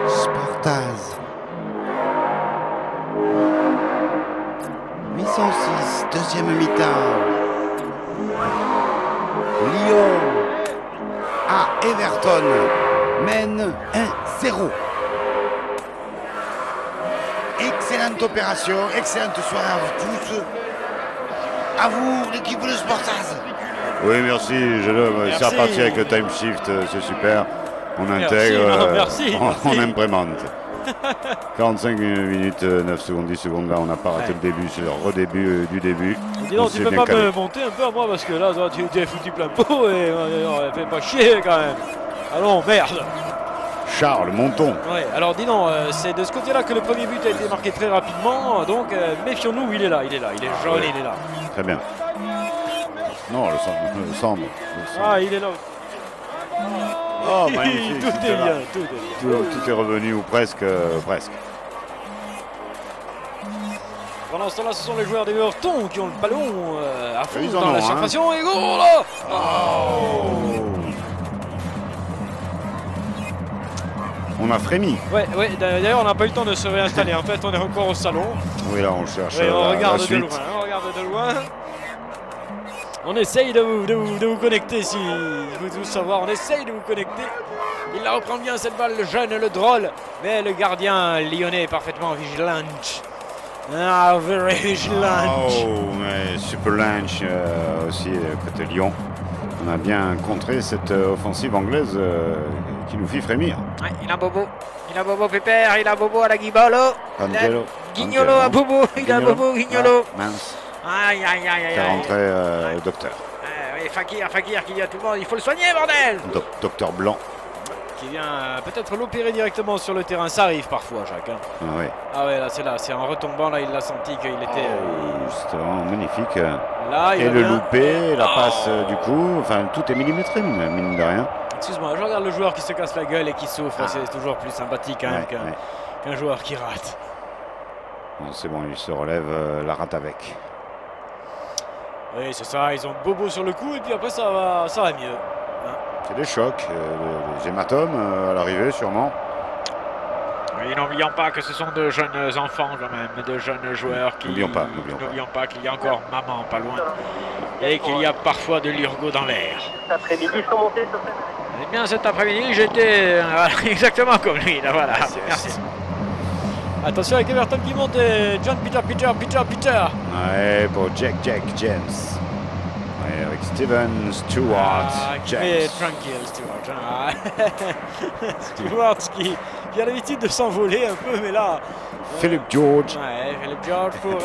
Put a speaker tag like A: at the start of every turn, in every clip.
A: Sportaz. 806, deuxième mi-temps. Lyon à Everton mène 1-0. Excellente opération, excellente soirée à vous tous. À vous, l'équipe de Sportaz.
B: Oui, merci, jeune homme. C'est reparti avec le time shift, c'est super. On intègre,
C: merci.
B: On implémente. 45 minutes, 9 secondes, 10 secondes. Là, on n'a pas raté le début, c'est le redébut du début.
C: Dis donc, tu peux pas me monter un peu à moi parce que là, tu es foutu plein pot et fais pas chier quand même. Allons, merde.
B: Charles, montons.
C: Ouais, alors dis donc, c'est de ce côté-là que le premier but a été marqué très rapidement. Donc méfions-nous, il est là, il est jaune, il est là.
B: Très bien. Non, le sombre.
C: Ah, il est là.
B: Oh, magnifique.
C: Tout est bien,
B: Tout est revenu, ou presque.
C: Pendant ce temps-là, ce sont les joueurs d'Everton qui ont le ballon à fond
B: Ils
C: dans la surface. Et go là.
B: On a frémi.
C: Ouais, d'ailleurs, on n'a pas eu le temps de se réinstaller. En fait, on est encore au salon.
B: Oui, là, on cherche
C: on regarde
B: la
C: de loin.
B: suite.
C: On regarde de loin. On essaye de vous connecter, si vous voulez savoir. On essaye de vous connecter. Il la reprend bien cette balle, le jeune, le drôle. Mais le gardien lyonnais est parfaitement vigilant. Ah, very vigilant.
B: Oh, mais super lunch aussi côté Lyon. On a bien contré cette offensive anglaise qui nous fit frémir.
C: Ouais, il a Bobo Pépère, il a Bobo à la Guibolo. Guignolo à Bobo, il a Bobo Guignolo.
B: Ah, mince.
C: Aïe.
B: Fait rentrer le docteur.
C: Oui, Fakir qui dit à tout le monde, il faut le soigner, bordel.
B: Docteur Blanc.
C: Qui vient peut-être l'opérer directement sur le terrain. Ça arrive parfois, Jacques. Hein.
B: Ah ouais.
C: Ah ouais, là, c'est en retombant, là, il a senti qu'il était...
B: C'était vraiment magnifique.
C: Là,
B: et le loupé, la passe du coup, enfin tout est millimétré, mine de rien.
C: Excuse-moi, je regarde le joueur qui se casse la gueule et qui souffre. C'est toujours plus sympathique quand même qu'un joueur qui rate.
B: Bon, c'est bon, il se relève, la rate avec.
C: Oui, c'est ça, ils ont Bobo sur le coup et puis après ça va mieux. Hein.
B: C'est des chocs, des hématomes à l'arrivée sûrement.
C: Oui, n'oublions pas que ce sont de jeunes enfants quand même, de jeunes joueurs qui...
B: N'oublions pas
C: qu'il y a encore maman pas loin et qu'il y a parfois de l'urgo dans l'air.
D: Cet après-midi, sont montés sur scène.
C: Eh bien, cet après-midi, j'étais exactement comme lui, là, voilà. Merci. Attention avec Everton qui monte et John Peter.
B: Ouais, pour Jack James. Ouais, avec Steven Stewart. James.
C: Tranquille, Stewart. Stewart qui a l'habitude de s'envoler un peu, mais là...
B: Philip George.
C: Ouais, Philip George pour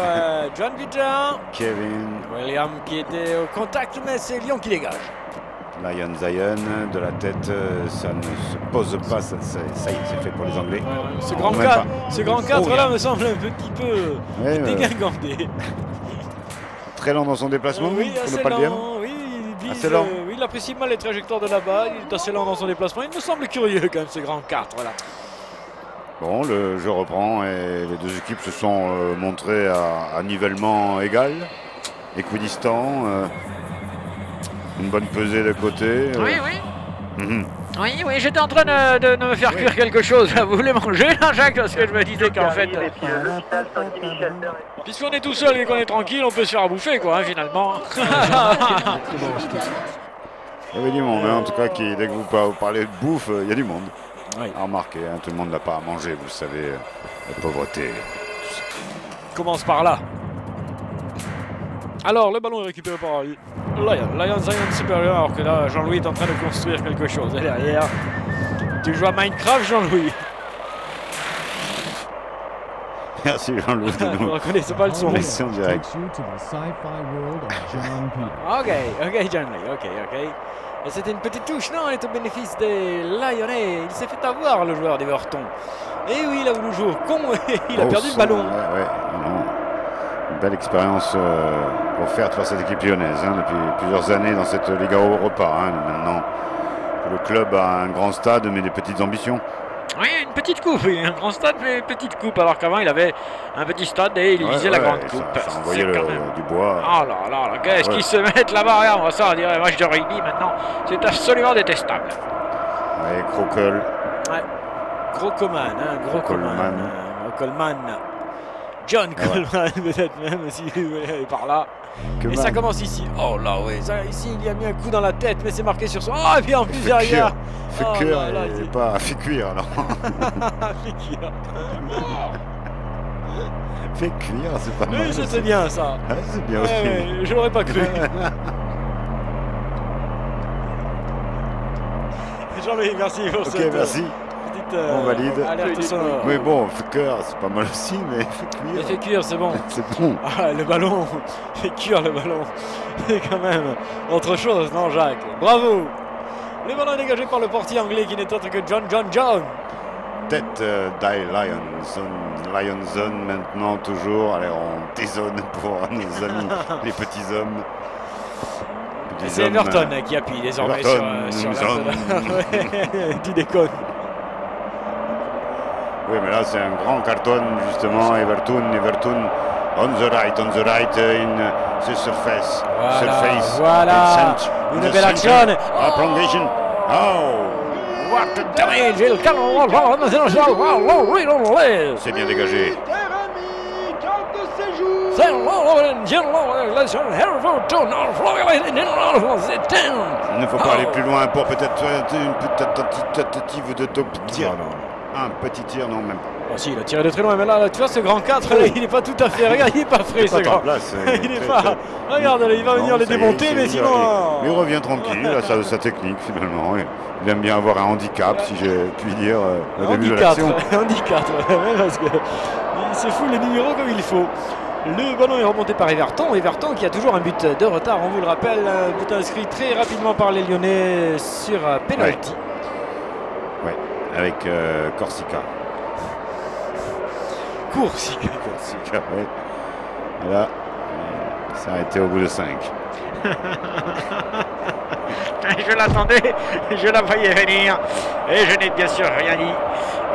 C: John Peter.
B: Kevin.
C: William qui était au contact, mais c'est Lyon qui dégage.
B: Lion Zion, de la tête, ça ne se pose pas, ça y est, c'est fait pour les Anglais.
C: Ce grand 4 là me semble un petit peu dégingandé.
B: Très lent dans son déplacement,
C: oui,
B: pour
C: assez
B: ne pas
C: lent,
B: le dire.
C: Oui,
B: assez lent.
C: Oui, il apprécie mal les trajectoires de là-bas, il est assez lent dans son déplacement. Il me semble curieux quand même ce grand 4 là.
B: Bon, le jeu reprend et les deux équipes se sont montrées à nivellement égal, équidistant. Une bonne pesée de côté.
C: Oui. Oui, j'étais en train de me faire cuire quelque chose. Vous voulez manger là, Jacques? Parce que je me disais qu'en fait... Puisqu'on est tout seul et qu'on est tranquille, on peut se faire à bouffer, quoi, hein, finalement.
B: Il y avait du monde, en tout cas, dès que vous parlez de bouffe, il y a du monde.
C: Oui.
B: À remarquer, tout le monde n'a pas à manger, vous savez, la pauvreté.
C: Commence par là. Alors, le ballon est récupéré par Lion Zion supérieur, alors que là, Jean-Louis est en train de construire quelque chose. Et derrière, tu joues à Minecraft, Jean-Louis?
B: Merci Jean-Louis.
C: Vous ne reconnaissez pas le son.
B: Laissez en direct.
C: Ok, Jean-Louis, ok. Et c'était une petite touche, non? Elle est au bénéfice des Lyonnais. Il s'est fait avoir, le joueur d'Everton. Et oui, il a voulu jouer au con et il a perdu le ballon.
B: Non. Une belle expérience offerte par cette équipe lyonnaise depuis plusieurs années dans cette Liga Europa. Maintenant, le club a un grand stade mais des petites ambitions.
C: Oui, une petite coupe, un grand stade mais petite coupe, alors qu'avant il avait un petit stade et il visait la grande coupe.
B: Ça envoyait du bois.
C: Oh là, qu'est-ce qu'ils se mettent là-bas? Regarde, ça, on dirait un match de rugby maintenant. C'est absolument détestable.
B: Allez, Croquel.
C: Ouais. Gros Coleman, hein, gros Coleman. Coleman. John Coleman, peut-être même, si vous voulez aller par là. Et ça commence ici. Oh là, oui. Ici, il y a mis un coup dans la tête, mais c'est marqué sur son. Ah, et puis en plus, derrière.
B: Fait cuire, pas fait cuire, alors.
C: Fait cuire.
B: Fait cuire, c'est pas mal.
C: Oui, c'était bien, ça.
B: Ah, c'est bien aussi.
C: Ouais, je l'aurais pas cru. Jean-Louis, merci pour cette
B: merci.
C: petite
B: on valide.
C: alerte sonore.
B: Mais bon, fait cœur, c'est pas mal aussi, mais fait cuire.
C: Mais fait cuire, c'est bon.
B: C'est bon.
C: Ah, le ballon, fait cuire le ballon. C'est quand même autre chose, non, Jacques? Bravo. Le ballon est dégagé par le portier anglais qui n'est autre que John.
B: Tête Lionson maintenant toujours. Allez, on dézone pour nos amis les petits hommes.
C: C'est Everton qui appuie désormais sur la tu déconnes.
B: Oui, mais là c'est un grand carton justement. Everton on the right in the surface.
C: Voilà. Une belle action.
B: Prolongation. Oh.
C: What a damage!
B: C'est bien dégagé. Il ne faut pas aller plus loin pour peut-être une petite tentative de top tir. Un petit tir, non, même pas.
C: Oh, si, il a tiré de très loin, mais là, tu vois, ce grand 4, là, il n'est pas tout à fait. Regarde, il n'est pas frais, ce grand. Il n'est pas. Regarde, il va venir les démonter, mais sinon.
B: Il revient tranquille, là, sa technique, finalement. Il aime bien avoir un handicap, si j'ai pu dire, au début de l'action.
C: Handicap, parce que il se fout les numéros comme il faut. Le ballon est remonté par Everton. Everton qui a toujours un but de retard, on vous le rappelle. Un but inscrit très rapidement par les Lyonnais sur penalty.
B: Ouais, avec Corsica.
C: Corsica,
B: ouais. Et là, ça a été au bout de 5.
C: Je l'attendais, je la voyais venir et je n'ai bien sûr rien dit.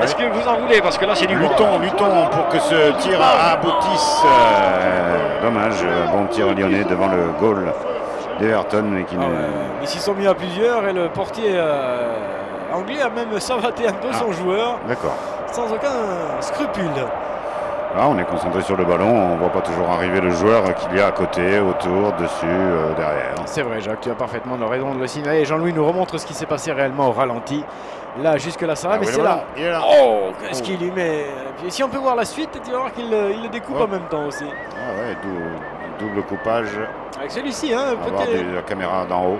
C: Est-ce que vous en voulez? Parce que là c'est du
B: luttons pour que ce tir aboutisse. Dommage, bon tir lyonnais devant le goal d'Everton. Mais
C: ils s'y sont mis à plusieurs et le portier anglais a même savaté un peu son joueur.
B: D'accord.
C: Sans aucun scrupule.
B: Là, on est concentré sur le ballon, on ne voit pas toujours arriver le joueur qu'il y a à côté, autour, dessus, derrière.
C: C'est vrai, Jacques, tu as parfaitement raison de le signaler. Et Jean-Louis nous remontre ce qui s'est passé réellement au ralenti. Là, jusque-là, ça va, mais c'est là. Oh, qu'est-ce qu'il lui met. Puis, si on peut voir la suite, tu vas voir qu'il le découpe en même temps aussi.
B: Ah ouais, double coupage.
C: Avec celui-ci, hein,
B: peut-être. La caméra d'en haut.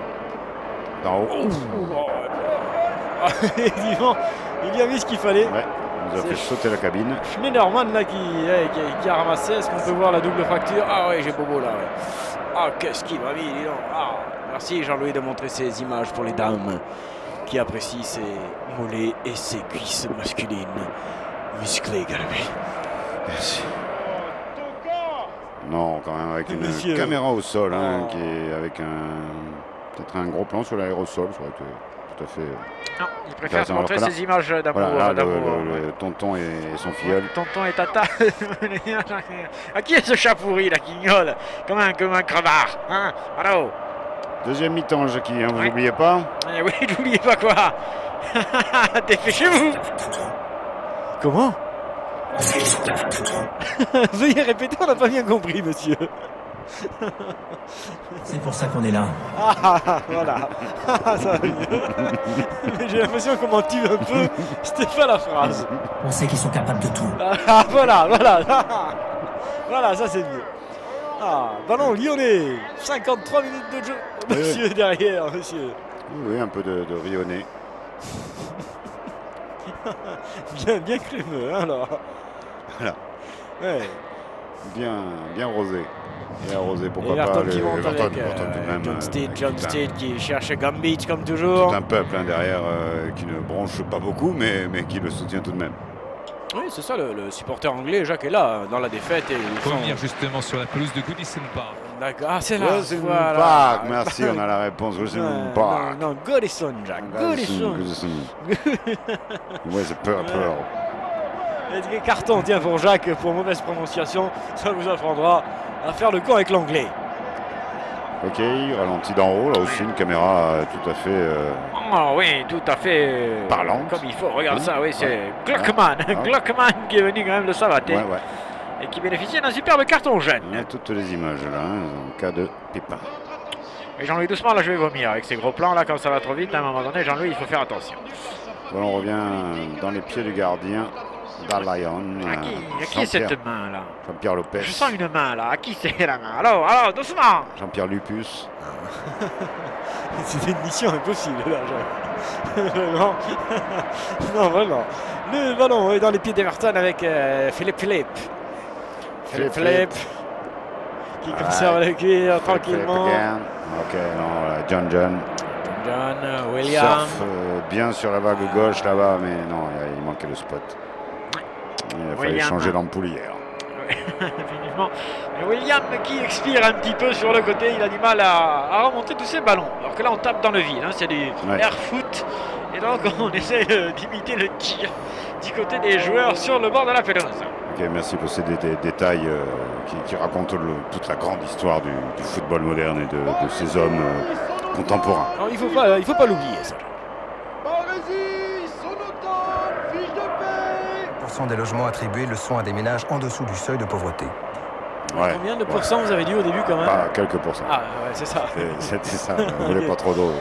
C: Il y a mis ce qu'il fallait.
B: Ouais. Il nous a fait sauter la cabine.
C: Schneiderman là qui a ramassé. Est-ce qu'on peut voir la double fracture? Ah ouais, j'ai Bobo là. Ouais. Ah, qu'est-ce qu'il m'a mis, dis donc. Ah, merci Jean-Louis de montrer ces images pour les dames qui apprécient ses mollets et ses cuisses masculines musclées, Galabé.
B: Merci. Non, quand même avec une caméra au sol, hein, qui est avec peut-être un gros plan sur l'aérosol, ça aurait été tout à fait.
C: Non, il préfère montrer ces images d'amour.
B: Voilà, le tonton et son filleul.
C: Tonton et tata. À qui est ce chat pourri là qui gueule comme un crevard, hein? Allô?
B: Deuxième mi-temps, Jackie, hein, vous n'oubliez pas?
C: Oui, n'oubliez pas quoi. Dépêchez-vous. Comment? Veuillez répéter, on n'a pas bien compris, monsieur.
E: C'est pour ça qu'on est là.
C: Ah, voilà. Ça va mieux. Mais j'ai l'impression qu'on mentue un peu. C'était pas la phrase.
E: On sait qu'ils sont capables de tout.
C: Ah, voilà. Voilà, ça c'est mieux. Ah, ballon lyonnais. 53 minutes de jeu. Monsieur derrière, monsieur.
B: Oui, un peu de Lyonnais.
C: bien crémeux, hein, alors.
B: Voilà.
C: Ouais.
B: Bien rosé. Et arrosé, pourquoi
C: et
B: pas
C: qui monte
B: Everton,
C: avec,
B: tout de même.
C: John Steed qui cherche Gambit comme toujours.
B: Tout un peuple derrière qui ne bronche pas beaucoup, mais qui le soutient tout de même.
C: Oui, c'est ça, le supporter anglais, Jacques est là dans la défaite. Et
F: revenir justement sur la pelouse de Goodison Park.
C: D'accord, ah, c'est là.
B: Goodison Park, merci, on a la réponse. Goodison Park.
C: Non, Goodison, Jacques. Goodison.
B: Ouais, c'est peur.
C: Carton, tiens, pour Jacques, pour mauvaise prononciation, ça vous apprendra à faire le camp avec l'anglais.
B: Ok, ralenti d'en haut, là aussi une caméra tout à fait
C: Oh oui, tout à fait.
B: Parlante.
C: Comme il faut. Regarde ça, oui, c'est
B: Ouais.
C: Glockman.
B: Ah.
C: Glockman qui est venu quand même le savater.
B: ouais, ouais.
C: Et qui bénéficie d'un superbe carton jaune.
B: On a toutes les images là, en cas de pépin.
C: Et Jean-Louis, doucement, là je vais vomir avec ces gros plans là, quand ça va trop vite, à un moment donné, Jean-Louis, il faut faire attention.
B: Voilà, on revient dans les pieds du gardien d'Alion.
C: À qui est cette main là?
B: Jean-Pierre Lopez.
C: Je sens une main là, à qui c'est la main? Alors, doucement!
B: Jean-Pierre Lupus.
C: C'est une mission impossible là, vraiment. Non, vraiment. Le ballon est dans les pieds d'Everton avec Philippe. Philippe qui conserve le cuir tranquillement.
B: Ok, non, John.
C: John, William.
B: Surf bien sur la vague gauche là-bas, mais non, il manquait le spot. Il a fallu
C: William.
B: changer l'ampoule hier.
C: Effectivement. Et William qui expire un petit peu sur le côté, il a du mal à remonter tous ses ballons. Alors que là on tape dans le vide, hein, c'est du air foot. Et donc on essaie d'imiter le tir du côté des joueurs sur le bord de la pelouse.
B: Ok, merci pour ces détails qui racontent toute la grande histoire du football moderne et de ces hommes contemporains.
C: Alors, il faut pas l'oublier ça.
G: Des logements attribués le sont à des ménages en dessous du seuil de pauvreté.
B: Ouais,
C: Combien de pourcents vous avez dit au début quand même?
B: quelques pourcents.
C: Ah ouais, c'est ça.
B: C'était ça, on voulait pas trop d'eau.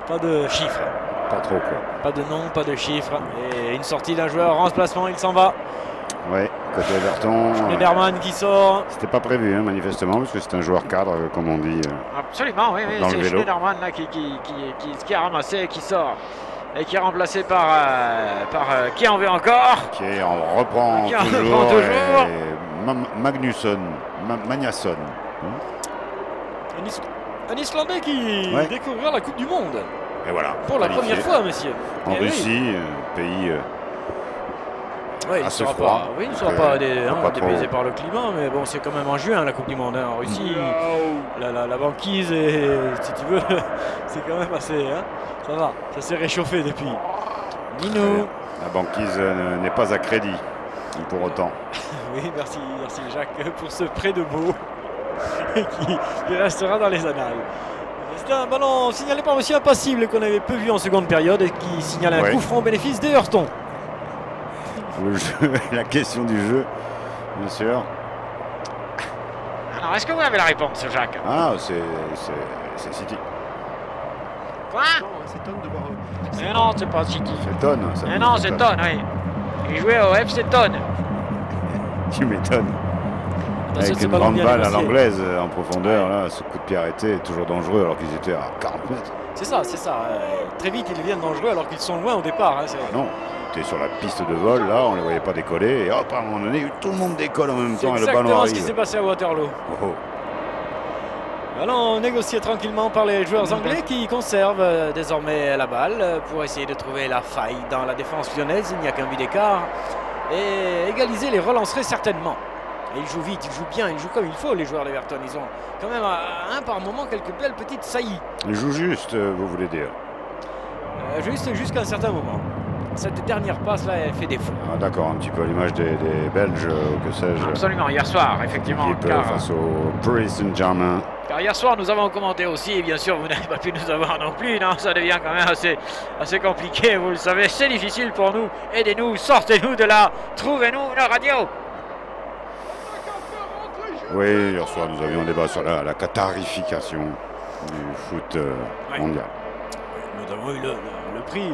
C: Pas de chiffres.
B: Pas trop quoi.
C: Pas de nom, pas de chiffres. Et une sortie d'un joueur en placement, il s'en va.
B: Ouais, côté Everton.
C: Schneiderman qui sort.
B: C'était pas prévu manifestement, parce que c'est un joueur cadre, comme on dit.
C: Absolument, oui,
B: dans le
C: c'est
B: vélo.
C: Schneiderman là, qui a ramassé et qui sort. Et qui est remplacé par qui en veut encore?
B: Qui reprend
C: Qui en
B: toujours.
C: reprend toujours.
B: Magnusson. Magnason.
C: Un Islandais qui découvrira la Coupe du Monde.
B: Et voilà.
C: Pour la
B: qualifié.
C: première fois, monsieur.
B: En
C: Eh
B: Russie, pays
C: oui, il
B: assez
C: ne
B: froid.
C: sera pas dépaysé
B: trop.
C: par le climat, mais bon, c'est quand même en juin la Coupe du Monde. Hein. En Russie, la banquise, et, si tu veux, c'est quand même assez. Hein, ça va, ça s'est réchauffé depuis. Ninou.
B: La banquise n'est pas à crédit, pour autant.
C: Oui, merci Jacques pour ce prêt de beau qui restera dans les annales. C'était un ballon signalé par monsieur Impassible qu'on avait peu vu en seconde période et qui signale un coup franc au bénéfice d'Everton.
B: Le jeu, la question du jeu, bien sûr.
C: Alors, est-ce que vous avez la réponse, Jacques?
B: Ah, c'est City.
C: Quoi? Mais non, c'est pas City.
B: C'est Tonne.
C: Mais non, c'est Tonne, oui. Il jouait au FC Tonne.
B: Tu m'étonnes. Avec une grande balle à l'anglaise en profondeur, là, ce coup de pied arrêté est toujours dangereux alors qu'ils étaient à 40 mètres.
C: C'est ça. Très vite, ils deviennent dangereux alors qu'ils sont loin au départ. Hein,
B: non, tu es sur la piste de vol, là, on ne les voyait pas décoller. Et hop, à un moment donné, tout le monde décolle en même temps et le ballon arrive.
C: C'est exactement ce qui s'est passé à Waterloo. Ballon négocié tranquillement par les joueurs anglais qui conservent désormais la balle pour essayer de trouver la faille dans la défense lyonnaise. Il n'y a qu'un but d'écart. Et égaliser les relancerait certainement. Et ils jouent vite, ils jouent bien, ils jouent comme il faut, les joueurs d'Everton. Ils ont quand même par moment quelques belles petites saillies.
B: Ils jouent juste, vous voulez dire?
C: Jusqu'à un certain moment. Cette dernière passe là, elle fait défaut.
B: Ah, d'accord, un petit peu à l'image des Belges, que sais-je.
C: Absolument, hier soir, effectivement.
B: Face au Paris Saint-Germain.
C: Car hier soir, nous avons commenté aussi, et bien sûr, vous n'avez pas pu nous avoir non plus. Non, ça devient quand même assez compliqué, vous le savez. C'est difficile pour nous. Aidez-nous, sortez-nous de là. Trouvez-nous une radio.
B: Oui, hier soir, nous avions un débat sur la qatarification du foot mondial.
C: Nous avons eu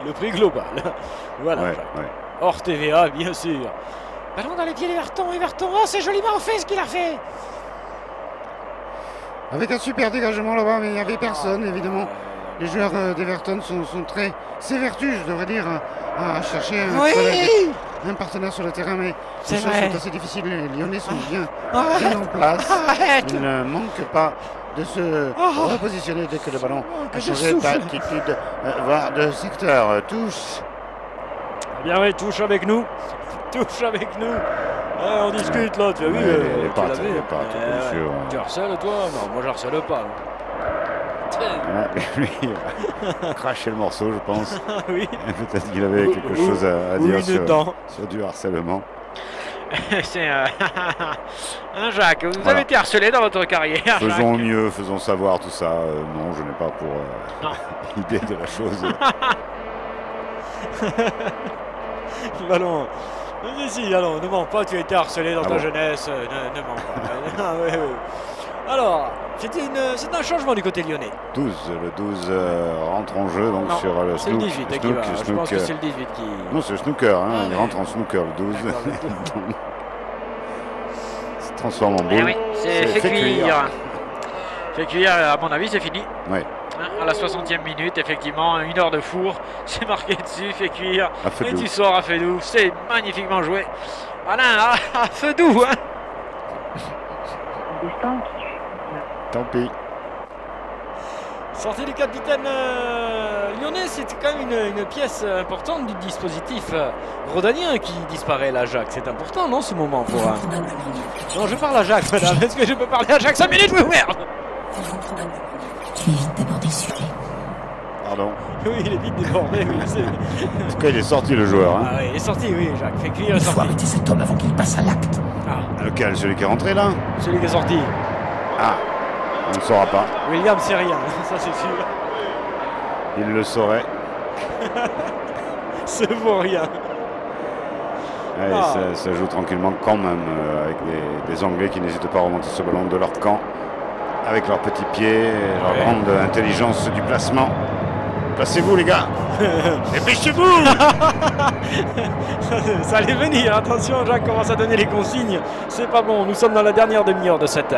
C: le prix global. Voilà.
B: Ouais.
C: Hors TVA, bien sûr. Ballon dans les pieds d'Everton. Oh, c'est joliment fait ce qu'il a fait.
A: Avec un super dégagement là-bas, mais il n'y avait personne, évidemment. Les joueurs d'Everton sont très s'évertuent, je devrais dire, à chercher un partenaire sur le terrain, mais les choses sont assez difficiles. Les Lyonnais sont bien en place. Ils ne manquent pas de se repositionner dès que le ballon a changé d'altitude, voire de secteur. Touche.
C: Eh bien oui, touche avec nous. On discute là, tu as vu
B: les pattes, bien sûr.
C: Tu harcèles toi? Non, moi j'harcèle pas.
B: Lui, il a craché le morceau, je pense.
C: Oui.
B: Peut-être qu'il avait quelque chose à dire sur du harcèlement.
C: C'est un Jacques, vous avez été harcelé dans votre carrière.
B: Faisons
C: Jacques.
B: mieux, faisons savoir tout ça. Non, je n'ai pas pour idée de la chose.
C: Le ballon. Si, allons, ne mens pas, tu as été harcelé dans ta jeunesse. Ne mens pas. Ah, oui, oui. Alors, c'est un changement du côté lyonnais.
B: 12, le 12 rentre en jeu donc
C: Non,
B: sur le
C: c'est le 18 qui va. Je pense que c'est le 18 qui...
B: Non, c'est le snooker, hein, il rentre en snooker le 12. Il se transforme en boule.
C: Eh oui, c'est fait cuire. Fait cuire, à mon avis, c'est fini.
B: Oui.
C: À la 60e minute, effectivement, 1 heure de four, c'est marqué dessus, fait cuire. Et tu sors à feu doux, c'est magnifiquement joué. Alain, à feu doux, hein.
B: Tant pis.
C: Sortie du capitaine lyonnais, c'est quand même une pièce importante du dispositif rhodanien qui disparaît là, Jacques. C'est important, non, ce moment pour... Non, je parle à Jacques, madame. Est-ce que je peux parler à Jacques 5 minutes? Oui, merde.
E: Tu es vite débordé, Sully.
B: Pardon.
C: Oui, il est vite débordé. Oui,
B: en tout cas, il est sorti le joueur. Hein.
C: Ah oui, il est sorti, oui, Jacques. Fait cuire,
E: Il faut arrêter cet homme avant qu'il passe à l'acte.
C: Ah.
B: Lequel? Celui qui est rentré là?
C: Celui qui est sorti.
B: Ah, on ne saura pas.
C: William, c'est rien, ça c'est sûr.
B: Il le saurait.
C: Ça vaut rien.
B: Allez, ça joue tranquillement quand même avec des Anglais qui n'hésitent pas à remonter ce ballon de leur camp avec leurs petits pieds, leur grande intelligence du placement. Placez-vous les gars. Dépêchez-vous.
C: Ça allait venir, attention, Jacques commence à donner les consignes. C'est pas bon, nous sommes dans la dernière demi-heure de cette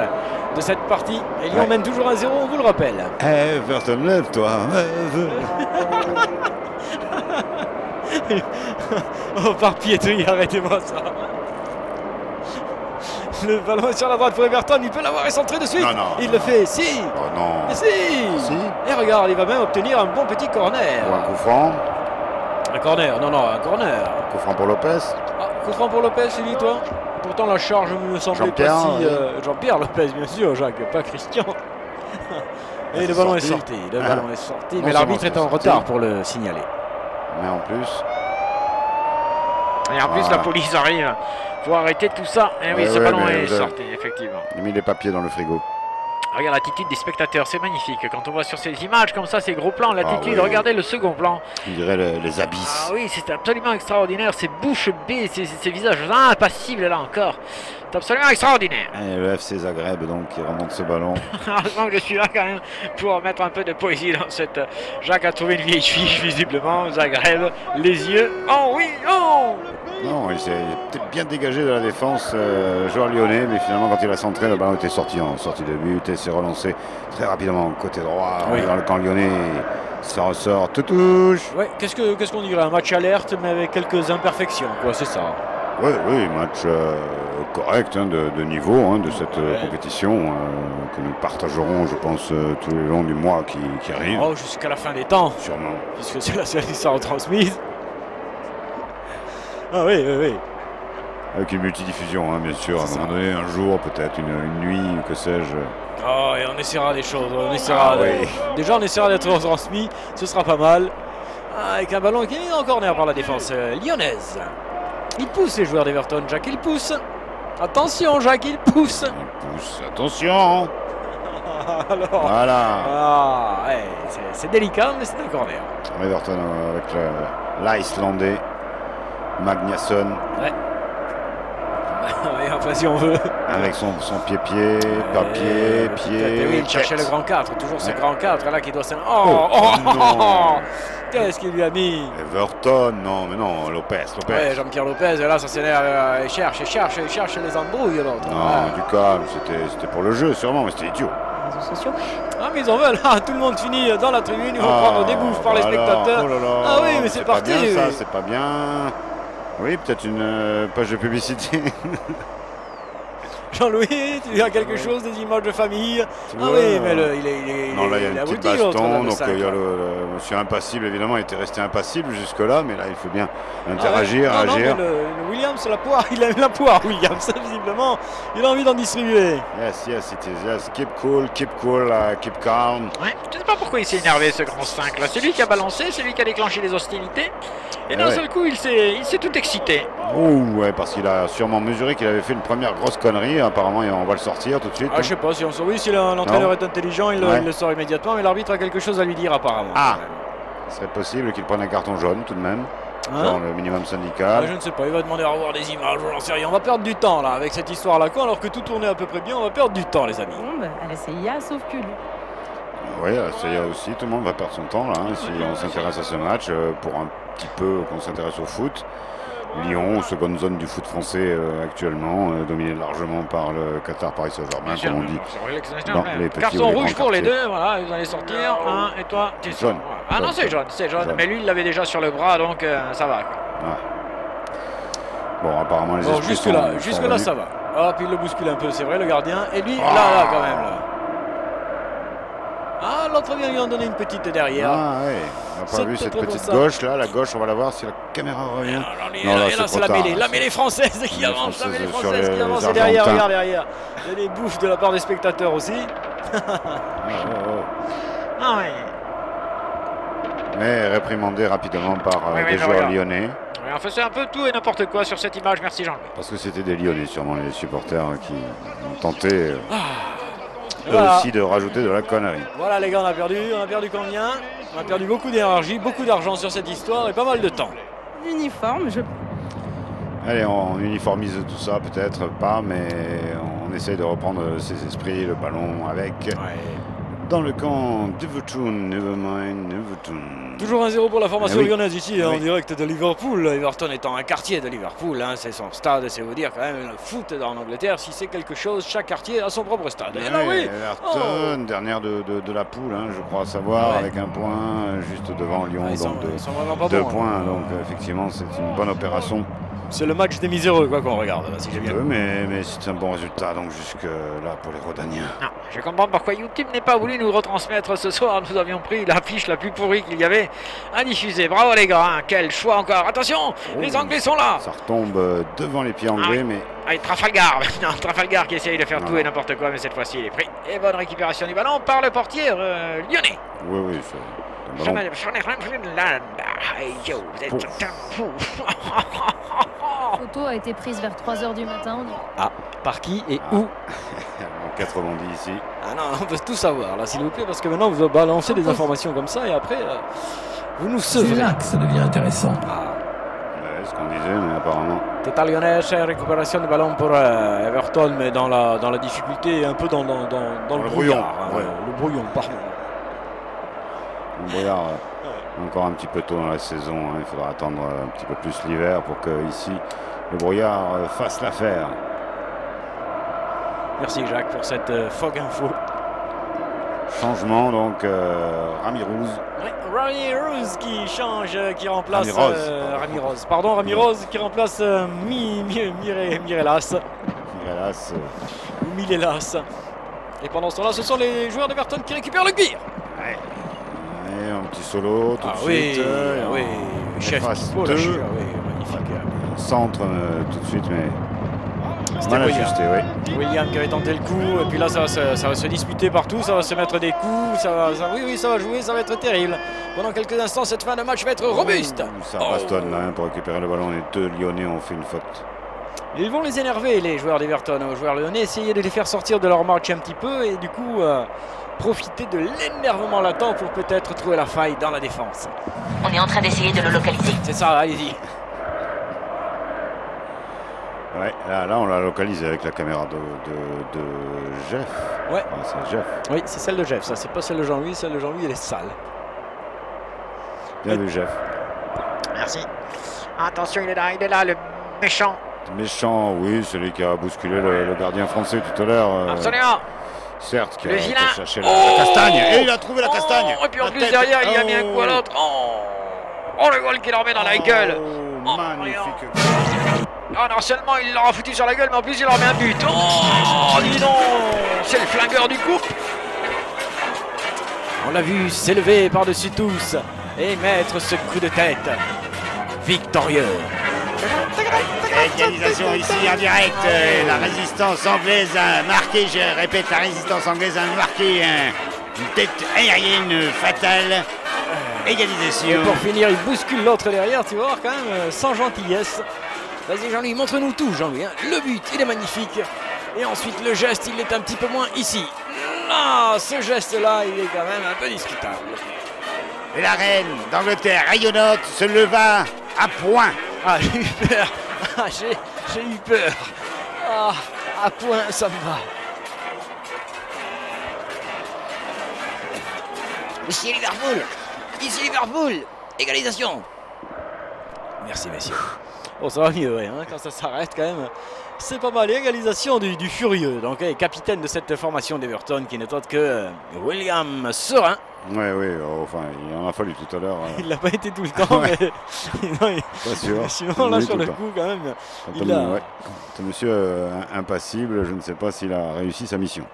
C: partie. Et Lyon mène toujours à 0, on vous le rappelle.
B: Everton, lève-toi.
C: Oh, par piétrie, arrêtez-moi ça. Le ballon est sur la droite pour Everton, il peut l'avoir et centré de suite.
B: Non, non.
C: Il le fait, si.
B: Oh non.
C: Mais si. Et regarde, il va même obtenir un bon petit corner.
B: Pour un coup franc.
C: Un corner, non, un corner.
B: Coup franc pour Lopez.
C: Ah, coup franc pour Lopez, tu dis toi? Pourtant la charge me semblait pas si... Jean-Pierre Lopez, bien sûr, Jacques, pas Christian. Et le ballon est sorti. Le ballon est sorti, mais l'arbitre est en retard pour le signaler.
B: Mais en plus...
C: Et en plus, la police arrive pour arrêter tout ça. Et oui, ce ballon est sorti, effectivement.
B: Il a mis les papiers dans le frigo.
C: Regarde l'attitude des spectateurs, c'est magnifique. Quand on voit sur ces images comme ça, ces gros plans, l'attitude, regardez le second plan.
B: On dirait les abysses.
C: Ah oui, c'est absolument extraordinaire. Ces bouches bées, ces visages impassibles là encore. C'est absolument extraordinaire.
B: Et le FC Zagreb donc qui remonte ce ballon.
C: Heureusement que je suis là quand même pour mettre un peu de poésie dans cette... Jacques a trouvé une vieille fille visiblement, Zagreb, les yeux. Oh oui, oh.
B: Non, il s'est peut-être bien dégagé de la défense, joueur lyonnais, mais finalement quand il a centré, le ballon était sorti en sortie de but et s'est relancé très rapidement côté droit dans le camp lyonnais. Ça ressort, tout touche.
C: Ouais, qu'est-ce qu'on dirait? Un match alerte mais avec quelques imperfections, quoi, c'est ça.
B: Oui, match correct de niveau de cette compétition que nous partagerons, je pense, tout le long du mois qui arrive.
C: Oh, jusqu'à la fin des temps.
B: Sûrement.
C: Puisque c'est la série qui sera retransmise. Ah oui.
B: Avec une multidiffusion, bien sûr, à un moment donné, un jour, peut-être une nuit, que sais-je.
C: Oh, et on essaiera des choses, Déjà, on essaiera d'être retransmis, ce sera pas mal. Avec un ballon qui est mis en corner par la défense lyonnaise. Il pousse les joueurs d'Everton, Jacques, il pousse. Attention, Jacques, il pousse.
B: Il pousse, attention.
C: Alors,
B: voilà.
C: C'est délicat, mais c'est un corner.
B: Everton avec l'Islandais, Magnusson.
C: Ouais. Enfin, si on veut.
B: Avec son pied, pied.
C: Oui, il cherchait le grand 4, toujours ce grand 4 là qui doit se...
B: non.
C: Qu'est-ce qu'il lui a mis?
B: Everton, non, mais non, Lopez.
C: Ouais, Jean-Pierre Lopez, là, ça s'énerve, il cherche les embrouilles, l'autre.
B: Non, du calme, c'était pour le jeu, sûrement, mais c'était idiot.
C: Ah, mais ils en veulent, tout le monde finit dans la tribune, ils vont prendre des bouffes par les spectateurs.
B: Oh là là,
C: ah oui, mais c'est parti.
B: Pas bien, ça, c'est pas bien. Oui, peut-être une page de publicité.
C: Jean-Louis, tu as quelque chose, des images de famille? Oui, mais il est
B: non, là, il y a une petite baston, donc il y a le monsieur impassible, évidemment, il était resté impassible jusque-là, mais là, il faut bien interagir, agir.
C: Non, mais le Williams, c'est la poire, il aime la poire, Williams, visiblement, il a envie d'en distribuer.
B: Yes, it is, yes, keep cool, keep calm.
C: Ouais, je ne sais pas pourquoi il s'est énervé, ce grand 5, là. C'est lui qui a balancé, c'est lui qui a déclenché les hostilités. Et d'un seul coup, il s'est tout excité.
B: Oh, ouais, parce qu'il a sûrement mesuré qu'il avait fait une première grosse connerie. Apparemment, on va le sortir tout de suite.
C: Ah, je sais pas si on sort. Oui, si l'entraîneur est intelligent, il le sort immédiatement, mais l'arbitre a quelque chose à lui dire apparemment.
B: Ah, il serait possible qu'il prenne un carton jaune tout de même. Dans le minimum syndical.
C: Je ne sais pas, il va demander à revoir des images, j'en sais rien. On va perdre du temps là avec cette histoire à la con, alors que tout tournait à peu près bien, on va perdre du temps, les amis.
H: Bon, bah, à la CIA, sauf que lui.
B: Oui, à la CIA aussi, tout le monde va perdre son temps là, si on s'intéresse à ce match, pour un petit peu qu'on s'intéresse au foot. Lyon, seconde zone du foot français actuellement, dominé largement par le Qatar Paris Saint-Germain, comme on dit. Dans les petits
C: carton rouge pour les deux, voilà, vous allez sortir. Et toi, tu es
B: jaune.
C: Ah non, c'est jaune, mais lui il l'avait déjà sur le bras, donc ça va.
B: Bon, apparemment les esprits
C: jusque là ça va. Ah, puis il le bouscule un peu, c'est vrai, le gardien. Et lui, là, quand même, là. Ah, l'autre vient lui en donner une petite derrière.
B: Ah, ouais. On n'a pas vu cette petite gauche, là. La gauche, on va la voir si la caméra revient.
C: Non, là, c'est la mêlée. La mêlée française qui avance. La mêlée française qui avance. Et derrière, regarde, derrière. Il y a des bouffes de la part des spectateurs aussi. Ah, ouais.
B: Mais réprimandé rapidement par des joueurs lyonnais.
C: Oui, on faisait un peu tout et n'importe quoi sur cette image. Merci Jean-Louis.
B: Parce que c'était des Lyonnais, sûrement, les supporters qui ont tenté aussi de rajouter de la connerie.
C: Voilà les gars, on a perdu combien? On a perdu beaucoup d'énergie, beaucoup d'argent sur cette histoire et pas mal de temps.
H: Uniforme,
B: Allez, on uniformise tout ça, peut-être pas, mais on essaye de reprendre ses esprits, le ballon avec. Dans le camp d'Everton, Nevermind, Everton.
C: Toujours 1-0 pour la formation lyonnaise ici, en direct de Liverpool. Everton étant un quartier de Liverpool, c'est son stade, c'est vous dire quand même, le foot en Angleterre, si c'est quelque chose, chaque quartier a son propre stade. Et là,
B: Everton, dernière de la poule, je crois savoir, avec un point juste devant Lyon, donc deux points. Donc effectivement, c'est une bonne opération.
C: C'est le match des miséreux, quoi qu'on regarde, là, si j'ai bien.
B: Mais c'est un bon résultat, donc jusque-là pour les Rodaniens.
C: Non, je comprends pourquoi YouTube n'est pas voulu nous retransmettre ce soir. Nous avions pris l'affiche la plus pourrie qu'il y avait à diffuser. Bravo les gars, quel choix encore. Attention, les Anglais sont là.
B: Ça retombe devant les pieds anglais, mais...
C: Allez, Trafalgar, Trafalgar qui essaye de faire tout et n'importe quoi, mais cette fois-ci il est pris. Et bonne récupération du ballon par le portier lyonnais.
B: Oui, c'est...
H: Photo a été prise vers 3h du matin.
C: Ah, par qui et où?
B: En 90 ici.
C: Ah non, on veut tout savoir là, s'il vous plaît, parce que maintenant vous balancez des informations comme ça et après vous nous sevrez.
E: C'est là que ça devient intéressant.
B: Ce qu'on disait, mais apparemment.
C: Total lyonnais, récupération de ballon pour Everton, mais dans la difficulté, un peu dans le
B: brouillon.
C: Le brouillon, pardon.
B: Le brouillard, encore un petit peu tôt dans la saison, il faudra attendre un petit peu plus l'hiver pour que ici le brouillard fasse l'affaire.
C: Merci Jacques pour cette fog info.
B: Changement donc, Rami Rose.
C: Oui, Rami Rose qui change, qui remplace Rami Rose qui remplace Mirelas. Ou Milelas. Et pendant ce temps-là, ce sont les joueurs d'Everton qui récupèrent le cuir.
B: Et un petit solo tout de suite.
C: Oui, chef
B: magnifique. Centre tout de suite, mais mal ajusté,
C: William qui avait tenté le coup, et puis là ça va se disputer partout, ça va se mettre des coups, ça va jouer, ça va être terrible. Pendant quelques instants, cette fin de match va être robuste.
B: Ça bastonne là pour récupérer le ballon, les deux Lyonnais ont fait une faute.
C: Ils vont les énerver, les joueurs d'Everton, aux joueurs lyonnais, essayer de les faire sortir de leur match un petit peu et du coup profiter de l'énervement latent pour peut-être trouver la faille dans la défense.
E: On est en train d'essayer de le localiser.
C: C'est ça, allez-y.
B: Ouais, là on l'a localisé avec la caméra de Jeff.
C: Ouais.
B: C'est Jeff.
C: Oui, c'est celle de Jeff, ça c'est pas celle de Jean-Louis, celle de Jean-Louis elle est sale.
B: Bien vu Jeff.
C: Merci. Attention, il est là, le méchant.
B: Méchant, oui, celui qui a bousculé le gardien français tout à l'heure.
C: Absolument.
B: Certes, qui a cherché la
C: castagne.
B: castagne. Et il a trouvé la castagne.
C: Et puis en plus derrière, il a mis un coup à l'autre. Oh, le goal qu'il leur met dans la gueule.
B: Magnifique.
C: Non seulement il leur a foutu sur la gueule, mais en plus il leur met un but. Oh, dis donc, c'est le flingueur du coup. On l'a vu s'élever par-dessus tous et mettre ce coup de tête victorieux.
B: Égalisation ici en direct. La résistance anglaise a marqué, je répète, la résistance anglaise a marqué une tête aérienne fatale.
C: Et pour finir, il bouscule l'autre derrière, tu vois, quand même, sans gentillesse. Vas-y Jean-Louis, montre-nous tout Jean-Louis. Hein. Le but, il est magnifique. Et ensuite, le geste, il est un petit peu moins ici. Ah, ce geste-là, il est quand même un peu discutable.
B: Et la reine d'Angleterre, rayonnote, se leva à point.
C: Ah, j'ai eu peur. Ah, j'ai eu peur. Ah, à point, ça me va.
I: Ici Liverpool. Ici Liverpool. Égalisation.
C: Merci messieurs. Bon, ça va mieux, hein, quand ça s'arrête quand même. C'est pas mal, égalisation du furieux. Donc, capitaine de cette formation d'Everton qui n'est autre que William Serin.
B: Oui, enfin, il en a fallu tout à l'heure.
C: Il l'a pas été tout le temps, mais non,
B: pas sûr.
C: Sinon, là, sur le coup, quand même,
B: Quand monsieur impassible, je ne sais pas s'il a réussi sa mission.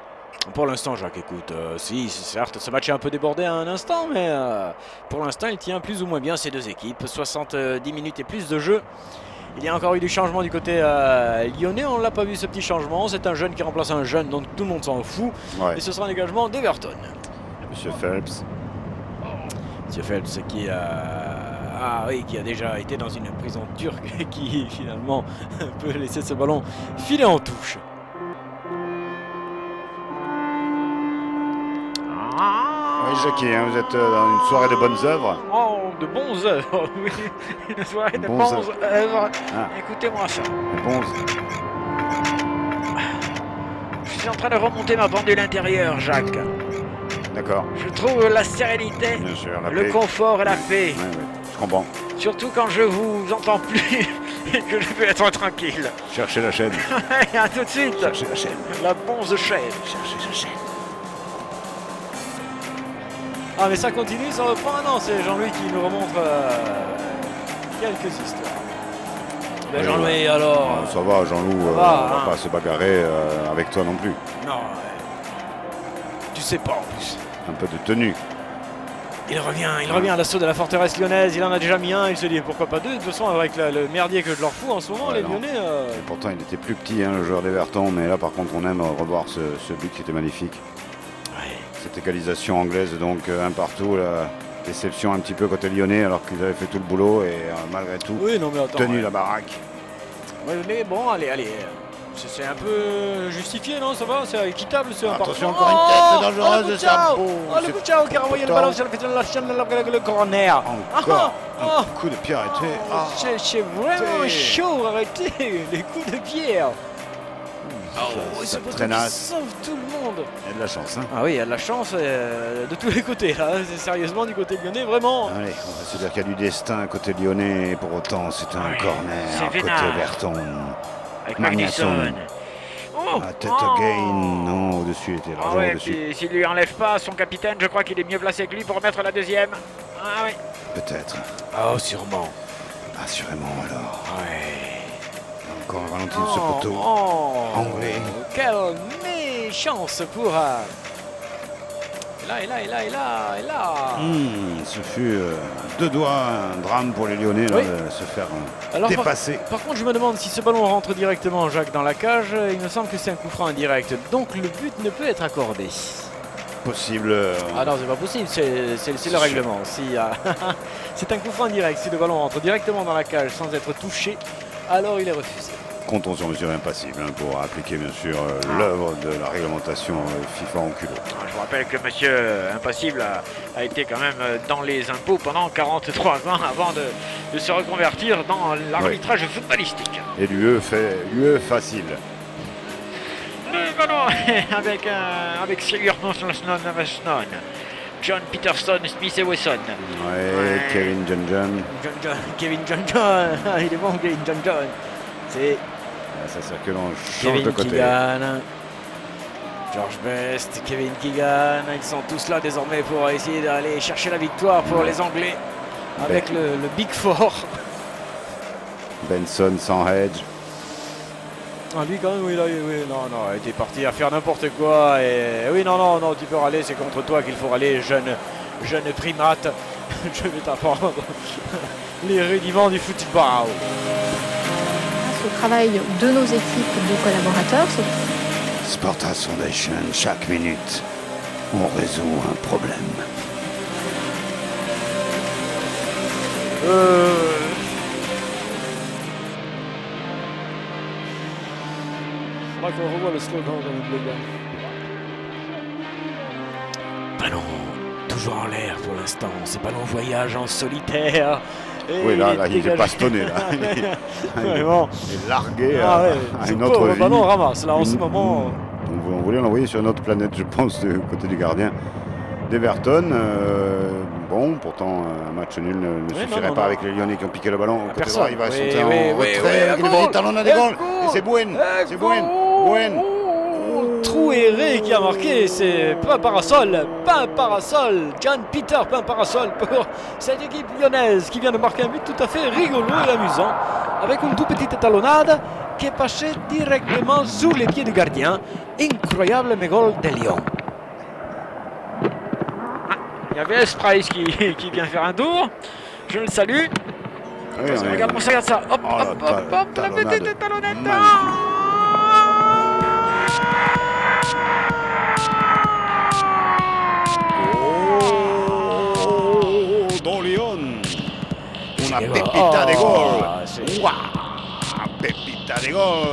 C: Pour l'instant, Jacques, écoute, si, certes, ce match est un peu débordé à un instant, mais pour l'instant, il tient plus ou moins bien ces deux équipes. 70 minutes et plus de jeu. Il y a encore eu du changement du côté lyonnais, on ne l'a pas vu ce petit changement. C'est un jeune qui remplace un jeune, donc tout le monde s'en fout. Ouais. Et ce sera un dégagement d'Everton.
B: Monsieur Phelps.
C: Monsieur Phelps qui qui a déjà été dans une prison turque et qui finalement peut laisser ce ballon filer en touche.
B: Oui, Jackie, hein, vous êtes dans une soirée de bonnes œuvres.
C: Oh, de bons œuvres, oui. Une soirée de bons œuvres. Ah. Écoutez-moi ça. Je suis en train de remonter ma pendule intérieure, Jacques.
B: D'accord.
C: Je trouve la sérénité, le confort et la paix.
B: Oui, je comprends.
C: Surtout quand je vous entends plus et que je peux être tranquille.
B: Cherchez la chaîne.
C: À tout de suite.
B: Cherchez la chaîne.
C: La bonze chaîne.
B: Cherchez la chaîne.
C: Ah mais ça continue, ça reprend. Non, c'est Jean-Louis qui nous remontre quelques histoires. Ben Jean-Louis, alors...
B: Ça va, Jean-Louis, on va pas se bagarrer avec toi non plus.
C: Non, tu sais pas en plus.
B: Un peu de tenue.
C: Il revient à l'assaut de la forteresse lyonnaise, il en a déjà mis un, il se dit pourquoi pas deux. De toute façon, avec le merdier que je leur fous en ce moment, les Lyonnais...
B: Et pourtant, il était plus petit, hein, le joueur d'Everton, mais là, par contre, on aime revoir ce but qui était magnifique. Cette égalisation anglaise, donc un partout, la déception un petit peu côté lyonnais alors qu'ils avaient fait tout le boulot et malgré tout tenu la baraque.
C: Ouais, mais bon, allez, c'est un peu justifié, non? Ça va, c'est équitable, c'est un
B: attention, encore une tête dangereuse de Sampo.
C: Le Bouchao qui a renvoyé le ballon sur la chaîne de le corner.
B: Encore un coup de pied arrêté.
C: C'est vraiment chaud, arrêtez les coups de pierre.
B: Ça traînasse.
C: Sauve tout le monde.
B: Il y a de la chance. Hein.
C: Ah oui, il y a de la chance de tous les côtés. Là. Sérieusement, du côté lyonnais, vraiment.
B: Allez, on va se dire qu'il y a du destin côté lyonnais. Et pour autant, c'est un corner côté Everton.
C: Avec Magnusson.
B: Tête gain. Non, au-dessus, il était largement au-dessus.
C: S'il lui enlève pas son capitaine, je crois qu'il est mieux placé que lui pour remettre la deuxième. Ah oui.
B: Peut-être.
C: Oh, sûrement.
B: Assurément alors.
C: Ouais.
B: Encore un ralenti de ce poteau anglais.
C: Quelle méchance pour... Et là.
B: Ce fut deux doigts, un drame pour les Lyonnais là, de se faire dépasser.
C: Par contre, je me demande si ce ballon rentre directement, Jacques, dans la cage. Il me semble que c'est un coup franc indirect. Donc le but ne peut être accordé.
B: Possible.
C: Ah non, c'est pas possible, c'est le règlement. C'est un coup franc indirect. Si le ballon rentre directement dans la cage sans être touché, alors il est refusé.
B: Comptons sur Monsieur Impassible pour appliquer bien sûr l'œuvre de la réglementation FIFA en culot.
C: Je vous rappelle que Monsieur Impassible a été quand même dans les impôts pendant 43 ans avant de se reconvertir dans l'arbitrage footballistique.
B: Et l'UE fait l'UE facile.
C: Le ballon avec Sigur John Peterson, Smith et Wesson.
B: Ouais, Kevin John.
C: Kevin John. Il est bon, Kevin John. C'est...
B: Ça circule, on change
C: Kevin
B: de côté.
C: Keegan, George Best, Kevin Keegan, ils sont tous là désormais pour essayer d'aller chercher la victoire pour les Anglais avec le Big Four.
B: Benson sans hedge.
C: Ah, lui quand même, il était parti à faire n'importe quoi. Et oui, non, tu peux râler, c'est contre toi qu'il faut râler, jeune primate. Je vais t'apprendre les rudiments du football.
H: Au travail de nos équipes de collaborateurs.
B: Sportas Foundation, chaque minute, on résout un problème.
C: Faudra qu'on revoie le slogan quand même, les gars. Ballon toujours en l'air pour l'instant. C'est ballon voyage en solitaire. Et
B: oui, là, il est bastonné. Là.
C: Vraiment.
B: Il est largué à une autre
C: pauvre
B: vie.
C: ballon ramasse là en ce moment.
B: On voulait l'envoyer sur une autre planète, je pense, du côté du gardien d'Everton. Bon, pourtant, un match nul ne suffirait pas avec les Lyonnais qui ont piqué le ballon. Côté droit, il va sauter en retrait. Il est talon à des goals. Et c'est Bouen. C'est Bouen.
C: Trou erré qui a marqué, c'est Pain Parasol, Gian Peter Pain Parasol pour cette équipe lyonnaise qui vient de marquer un but tout à fait rigolo et amusant avec une toute petite talonnade qui est passée directement sous les pieds du gardien. Incroyable goal de Lyon. Il y avait Sprice qui vient faire un tour, je le salue.
B: Oui,
C: regarde ça, hop, la petite talonnade.
B: Dans Lyon, una pepita de gol. Pepita de gol,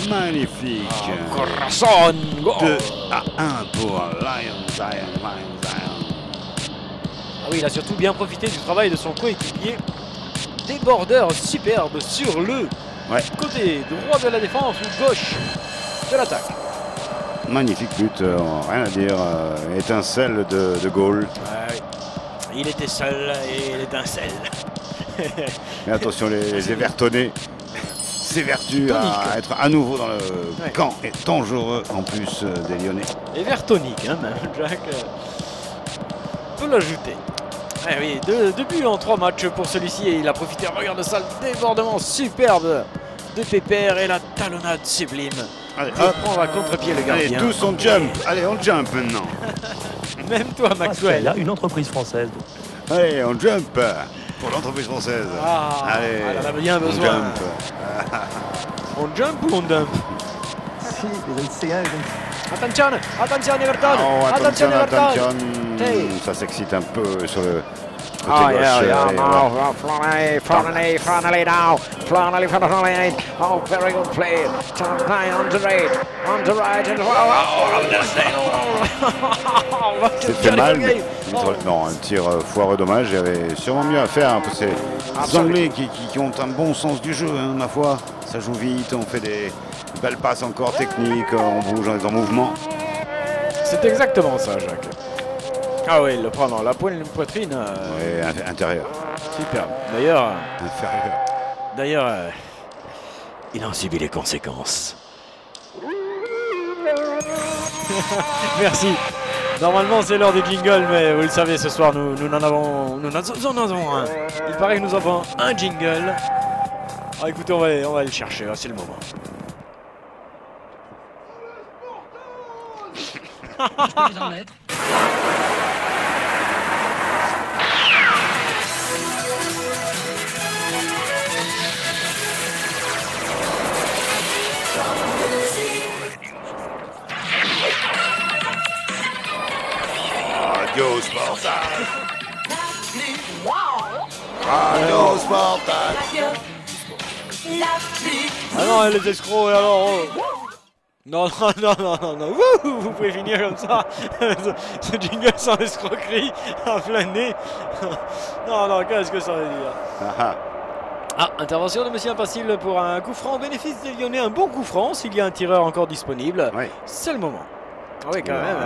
B: magnifique.
C: Corazon,
B: 2-1 pour Lions.
C: Ah oui, il a surtout bien profité du travail de son coéquipier. Débordeur superbe sur le côté droit de la défense ou gauche de l'attaque.
B: Magnifique but, rien à dire. Étincelle de goal.
C: Il était seul et l'étincelle.
B: Mais attention, les Evertonais s'évertuent à être à nouveau dans le camp et dangereux en plus des Lyonnais.
C: Evertonique, hein, même Jack peut l'ajouter. Oui, 2 buts en 3 matchs pour celui-ci et il a profité, regarde ça, le débordement superbe de Pépère et la talonnade sublime.
B: Allez,
C: hop, prendre à contre-pied le gardien.
B: Allez, tous on jump. Allez, on jump maintenant.
C: Même toi, Maxwell.
J: Il y a une entreprise française.
B: Allez, on jump pour l'entreprise française. Allez,
C: elle en a bien besoin. On jump ou on dump?
J: Si, les NCA,
C: Attention, Everton.
B: Attention.
C: Hey.
B: Ça s'excite un peu sur le côté
C: Oh,
B: gauche.
C: yeah, now, finally now. Oh, very good play. On the right, and
B: C'était mal, mais non, un tir foireux, dommage. Il y avait sûrement mieux à faire. C'est les Anglais qui ont un bon sens du jeu, hein, ma foi. Ça joue vite, on fait des belles passes encore techniques, on bouge, on est en mouvement.
C: C'est exactement ça, Jacques. Ah oui, il le prend dans la poitrine.
B: Oui, intérieur.
C: Superbe. D'ailleurs.
B: Inférieur.
C: D'ailleurs, il en subit les conséquences. Merci. Normalement, c'est l'heure des jingles, mais vous le savez, ce soir, nous en avons un. Il paraît que nous avons un jingle. Ah, écoutez, on va le chercher, c'est le moment.
K: Je peux les en mettre.
B: Radio Sportage. Radio Sportage.
C: Ah non, les escrocs, alors. Non, vous pouvez finir comme ça. Ce jingle sans escroquerie à plein nez. Non, qu'est-ce que ça veut dire? Intervention de Monsieur Impassible pour un coup franc au bénéfice des Lyonnais. Un bon coup franc s'il y a un tireur encore disponible. C'est le moment. Oui, quand même.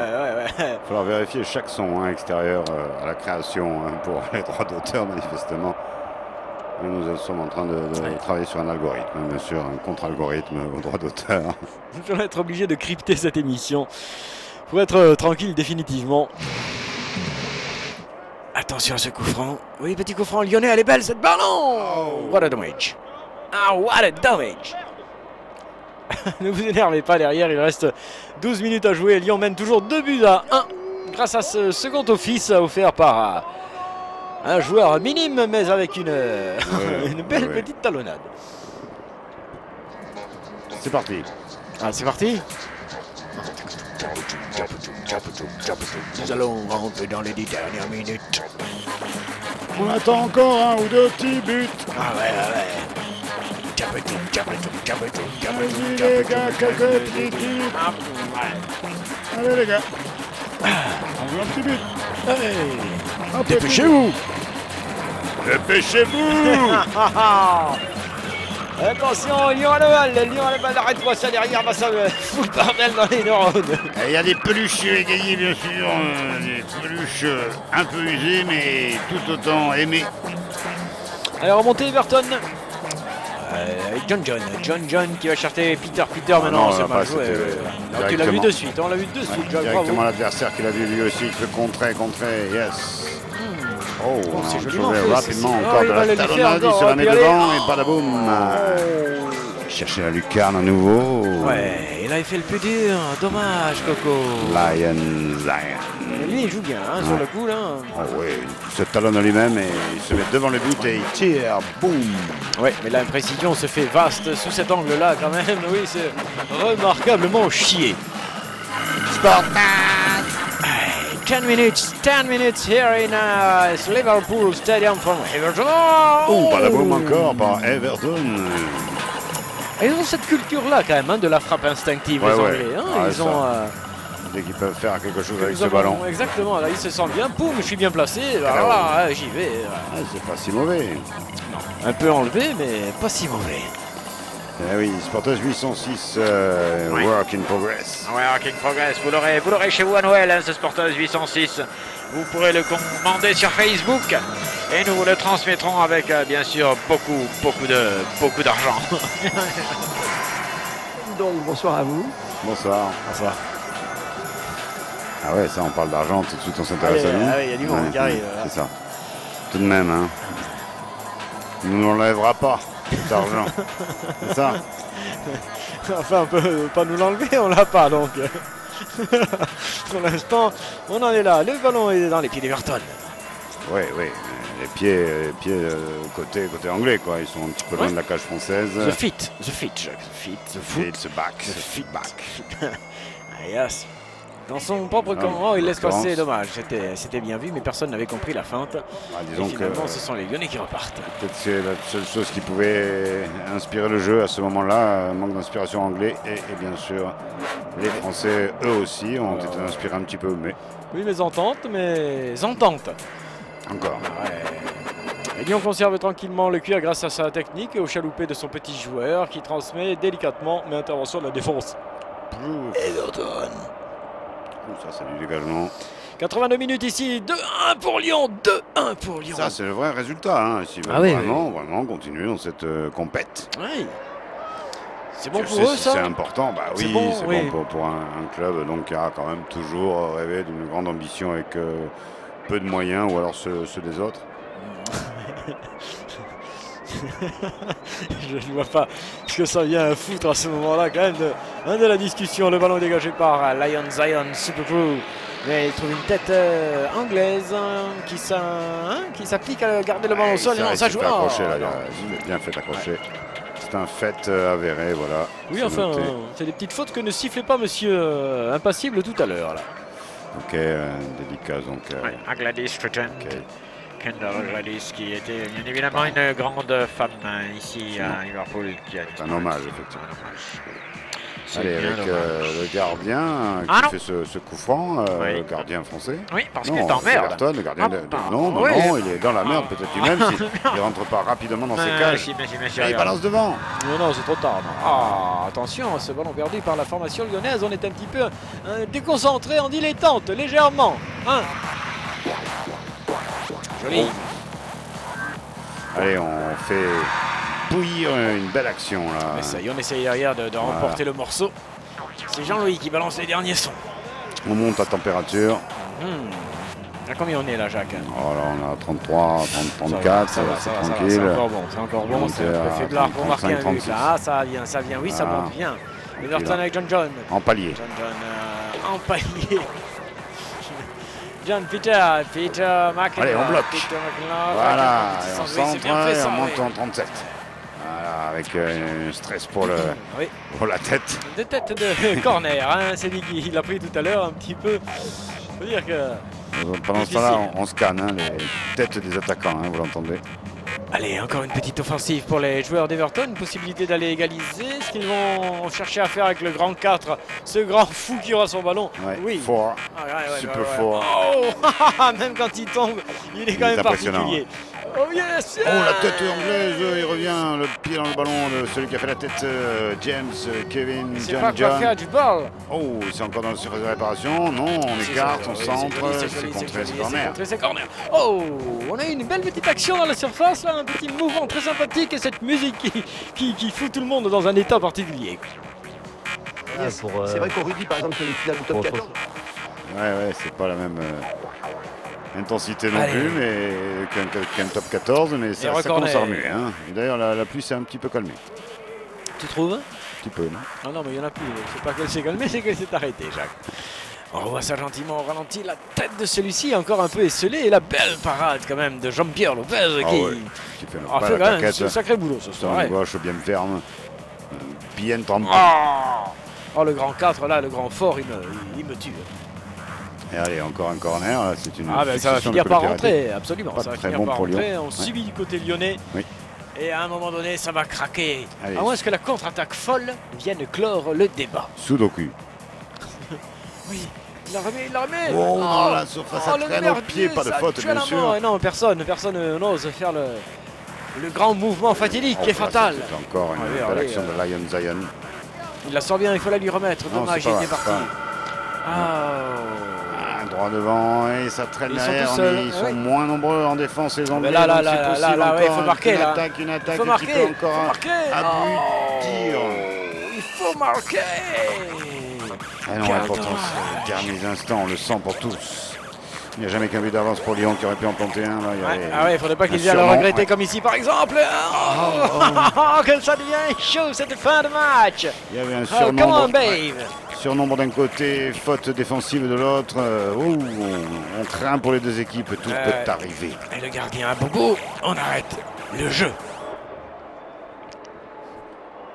B: Il va falloir vérifier chaque son extérieur à la création pour les droits d'auteur, manifestement. Nous sommes en train de travailler sur un algorithme, bien sûr, un contre-algorithme aux droits d'auteur.
C: Je vais être obligé de crypter cette émission pour être tranquille définitivement. Attention à ce coup franc. Oui, petit coup franc lyonnais, elle est belle cette ballon. What a damage. What a damage. Ne vous énervez pas derrière, il reste 12 minutes à jouer. Lyon mène toujours 2-1 grâce à ce second office offert par un joueur minime mais avec une belle petite talonnade.
B: C'est parti.
C: C'est parti.
I: Nous allons rentrer dans les 10 dernières minutes.
B: On attend encore un ou deux petits buts.
I: Ah ouais.
B: Vas-y les gars, quelques petites minutes. Allez les gars. On veut un petit but.
C: Dépêchez-vous.
B: Dépêchez-vous.
C: Attention, Lyon à la balle, arrête-moi ça derrière, ça fout le bordel dans les neurones.
B: Il y a des peluches égayées bien sûr, des peluches un peu usées mais tout autant aimées.
C: Allez, remontez Everton. Avec John qui va chercher Peter maintenant,
B: non,
C: c'est mal
B: pas,
C: joué. Tu l'as vu
B: directement.
C: de suite, on l'a vu de suite, John,
B: Directement
C: bravo.
B: l'adversaire qui l'a vu lui aussi, il peut contrer, yes. Oh, on
C: c'est
B: a
C: joliment
B: trouvé
C: fait,
B: rapidement
C: c'est-
B: encore
C: il
B: de
C: va
B: la
C: le faire
B: talonnade, il
C: encore,
B: se la met
C: puis allez.
B: devant et badaboum. Chercher la lucarne à nouveau.
C: Ouais, il avait fait le plus dur, dommage Coco.
B: Lion.
C: Mais lui il joue bien sur le coup là.
B: Oh oui, il se talonne à lui-même et il se met devant le but et il tire, boum.
C: Ouais, mais l'imprécision se fait vaste sous cet angle là quand même, oui c'est remarquablement chié.
B: Spartan.
C: 10 minutes here in Liverpool Stadium from Everton.
B: Oh, badaboum encore par Everton.
C: Ils ont cette culture-là quand même, de la frappe instinctive,
B: Ouais,
C: les
B: ouais.
C: Anglais.
B: Ah,
C: ils ont...
B: Dès qu'ils peuvent faire quelque chose avec
C: nous
B: ce
C: avons-
B: ballon.
C: Exactement, là ils se sentent bien, poum, je suis bien placé,
B: Ah,
C: voilà, j'y vais.
B: C'est pas si mauvais.
C: Un peu enlevé, mais pas si mauvais.
B: Eh oui, Sportage 806, work in progress.
I: Work in progress, vous l'aurez chez vous à Noël, ce Sportage 806. Vous pourrez le commander sur Facebook et nous vous le transmettrons avec bien sûr beaucoup d'argent.
K: Donc bonsoir à vous.
B: Bonsoir. Ah ouais, ça on parle d'argent, tout de suite on s'intéresse à nous.
C: Ah oui, il y a du monde qui arrive.
B: C'est ça. Tout de même, hein. On ne l'enlèvera pas, cet argent. C'est ça.
C: Enfin, on peut pas nous l'enlever, on l'a pas donc. Pour l'instant, on en est là. Le ballon est dans les pieds d'Everton.
B: Oui. Les pieds côté anglais, quoi. Ils sont un petit peu loin de la cage française.
C: The feet, Jacques. The foot.
B: The back.
C: Yes. Dans son propre camp, oh, il laisse
B: l'occurrence.
C: passer, dommage. C'était bien vu, mais personne n'avait compris la feinte.
B: Disons
C: et finalement,
B: que
C: ce sont les Lyonnais qui repartent.
B: peut-être c'est la seule chose qui pouvait inspirer le jeu à ce moment-là, un manque d'inspiration anglais et bien sûr les Français eux aussi ont été inspirés un petit peu, mais
C: Oui, mais entente.
B: encore.
C: Et Lyon conserve tranquillement le cuir grâce à sa technique et au chaloupé de son petit joueur qui transmet délicatement, mais intervention de la défense.
B: Everton. Ça c'est du dégagement.
C: 82 minutes ici, 2-1 pour Lyon, 2-1 pour Lyon.
B: Ça c'est le vrai résultat, hein, s'ils veulent vraiment continuer dans cette compète.
C: Oui. C'est bon
B: Je
C: pour
B: sais
C: eux
B: si
C: ça.
B: c'est important, bah oui, c'est
C: oui.
B: bon pour un club donc qui a quand même toujours rêvé d'une grande ambition avec peu de moyens ou alors ceux des autres.
C: Je ne vois pas ce que ça vient foutre à ce moment-là quand même de la discussion. Le ballon est dégagé par Lion Zion Super Crew. Mais il trouve une tête anglaise qui s'applique à garder le ballon au sol. Et non, ça joue.
B: Accroché, là, il a bien fait accrocher. C'est un fait avéré, voilà.
C: Oui, enfin, c'est des petites fautes que ne sifflait pas monsieur Impassible tout à l'heure. Là.
B: Ok, dédicace donc.
I: À Gladys Stratton. Kendall Gladys, qui était bien évidemment une grande femme ici à Liverpool.
B: C'est un hommage, effectivement.
I: Allez,
B: avec le gardien qui fait ce coup franc, le gardien français.
I: Oui, parce qu'il est en merde.
B: Everton, le gardien non, il est dans la merde peut-être lui-même s'il ne rentre pas rapidement dans ses cages. Il balance devant.
C: Non, c'est trop tard. Attention, ce ballon perdu par la formation lyonnaise, on est un petit peu déconcentré en dilettante, légèrement. Joli.
B: Allez, on fait bouillir une belle action là.
C: Mais ça y est, on essaye derrière de remporter le morceau. C'est Jean-Louis qui balance les derniers sons.
B: On monte à température.
C: À combien on est là, Jacques?
B: Alors on a 33, 34, c'est tranquille.
C: C'est encore bon, c'est un peu faiblard pour marquer un but. Ah, ça vient, oui, ça monte bien. Everton avec John.
B: En palier.
C: En palier. Peter McIntyre.
B: Allez, on bloque.
C: Peter McIntyre.
B: Voilà,
C: Et
B: on centre et on monte en 37. Voilà, avec un stress pour la tête.
C: Des têtes de corner, hein, c'est dit qu'il a pris tout à l'heure un petit peu. Faut dire que.
B: Pendant ce temps-là, on scanne hein, les têtes des attaquants, hein, vous l'entendez.
C: Allez, encore une petite offensive pour les joueurs d'Everton, une possibilité d'aller égaliser. Ce qu'ils vont chercher à faire avec le grand 4, ce grand fou qui aura son ballon.
B: Ouais,
C: oui.
B: Fort, super fort.
C: Oh, même quand il tombe, il est quand même particulier. Oh yes,
B: yeah. Oh, la tête anglaise, il revient, le pied dans le ballon de celui qui a fait la tête, James, Kevin, John.
C: Faire du ball.
B: Oh, c'est encore dans le surface de réparation. Non, on écarte, on centre, c'est contré, c'est corner.
C: Oh, on a eu une belle petite action dans la surface, là, un petit mouvement très sympathique et cette musique qui fout tout le monde dans un état particulier.
J: C'est vrai qu'au rugby, par exemple, sur les finales du top 14.
B: Ouais, c'est pas la même intensité non plus, mais qu'un top 14, mais ça commence à remuer. Hein. D'ailleurs, la pluie s'est un petit peu calmée.
C: Tu trouves?
B: Un petit peu, non?
C: Ah non, mais il n'y en a plus. C'est pas qu'elle s'est calmée, c'est qu'elle s'est arrêtée, Jacques. On revoit ça gentiment au ralenti, la tête de celui-ci encore un peu esselée et la belle parade quand même de Jean-Pierre Lopez
B: qui fait
C: quand même un sacré boulot ce soir.
B: Ouais. Gauche bien ferme, bien trempé.
C: Oh, le grand 4 là, le grand fort, il me tue.
B: Et allez, encore un corner, là, c'est une
C: ça va finir par rentrer, absolument.
B: Pas
C: ça va
B: très
C: finir
B: bon
C: par
B: pour
C: rentrer.
B: Lyon.
C: On subit du côté lyonnais.
B: Oui.
C: Et à un moment donné, ça va craquer.
B: Allez.
C: À moins que la contre-attaque folle vienne clore le débat.
B: Sudoku.
C: Oui. Il la remet.
B: Oh, non, la surface, ça traîne au pied, pas de faute, bien sûr.
C: Non, personne n'ose faire le grand mouvement fatidique qui est fatal.
B: C'est encore une belle action de Lion Zion.
C: Il la sort bien, il faut la lui remettre. Dommage, il était parti.
B: Droit devant, et ça traîne derrière. Ils sont moins nombreux en défense, les Anglais.
C: Là, il faut marquer.
B: Une attaque
C: il faut marquer.
B: Qui peut encore aboutir.
C: Il faut marquer.
B: Ah non, pourtant, ces derniers instants, on le sent pour tous. Il n'y a jamais qu'un but d'avance pour Lyon qui aurait pu en planter un. Là,
C: il ne faudrait pas qu'ils viennent le regretter comme ici, par exemple. Que ça devient chaud cette fin de match.
B: Il y avait un surnombre d'un côté, faute défensive de l'autre. On craint pour les deux équipes, tout peut arriver.
C: Et le gardien a beaucoup. On arrête le jeu.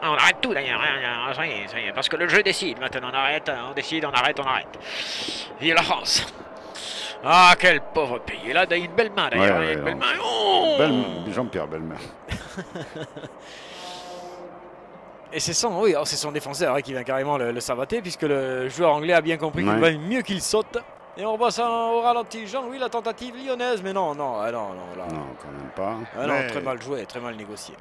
I: On arrête tout d'ailleurs, ça y est, parce que le jeu décide maintenant, on arrête, on décide, on arrête. Vive la France. Ah, quel pauvre pays. Il a une belle main d'ailleurs, une belle main. Oh
B: Jean-Pierre, belle main.
C: Et c'est son défenseur qui vient carrément le savater, puisque le joueur anglais a bien compris qu'il va mieux qu'il saute. Et on revoit ça au ralenti. Jean-Louis, la tentative lyonnaise, mais non, là.
B: Non, quand même pas.
C: Non, très mal joué, très mal négocié.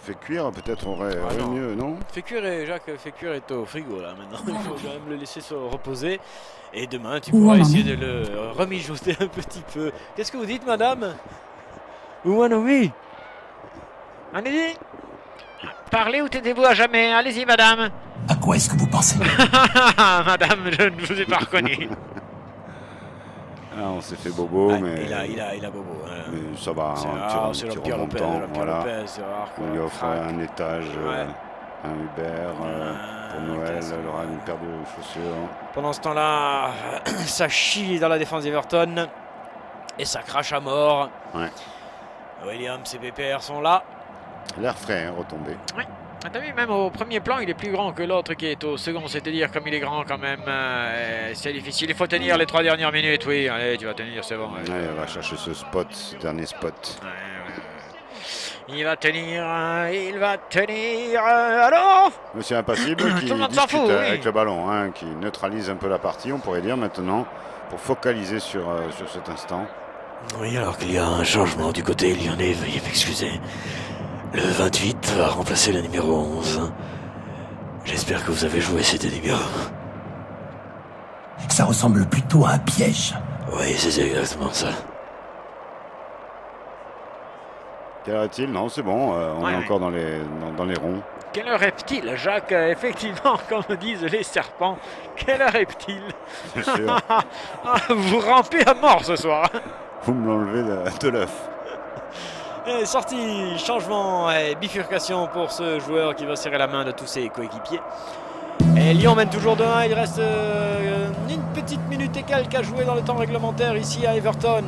B: Fait cuire, peut-être aurait mieux, non?
C: Jacques Fécure est au frigo là maintenant. Il faut quand même le laisser se reposer. Et demain, tu pourras essayer de le remijoter un petit peu. Qu'est-ce que vous dites, madame? Oui.
I: Allez-y. Parlez ou taisez-vous à jamais. Allez-y, madame.
K: À quoi est-ce que vous pensez?
I: Madame, je ne vous ai pas reconnu.
B: On s'est fait bobo, mais...
C: Il a bobo.
B: Mais ça va,
C: c'est Jean-Pierre Lopez.
B: On lui offre un étage, un Uber pour Noël, elle aura une paire de chaussures.
C: Pendant ce temps-là, ça chie dans la défense d'Everton et ça crache à mort. Williams et Pépère sont là.
B: L'air frais, retombé.
I: Oui. T'as vu, même au premier plan, il est plus grand que l'autre qui est au second. C'est-à-dire, comme il est grand quand même, c'est difficile. Il faut tenir les 3 dernières minutes, oui. Allez, tu vas tenir, c'est bon.
B: On va chercher ce dernier spot.
I: Il va tenir. Alors
B: Monsieur Impassible qui discute avec le ballon, qui neutralise un peu la partie, on pourrait dire maintenant, pour focaliser sur cet instant.
L: Oui, alors qu'il y a un changement du côté lyonnais, veuillez m'excuser. Le 28 va remplacer le numéro 11. J'espère que vous avez joué ces deux numéros.
K: Ça ressemble plutôt à un piège.
L: Oui, c'est exactement ça.
B: Quelle heure est-il? Non, c'est bon, on est encore dans les ronds.
I: Quelle heure est-il, Jacques? Effectivement, comme disent les serpents, quelle heure est-il? Vous rampez à mort ce soir.
B: Vous me l'enlevez de l'œuf.
C: Et sortie, changement et bifurcation pour ce joueur qui va serrer la main de tous ses coéquipiers. Et Lyon mène toujours 2-1, il reste une petite minute et quelques à jouer dans le temps réglementaire ici à Everton.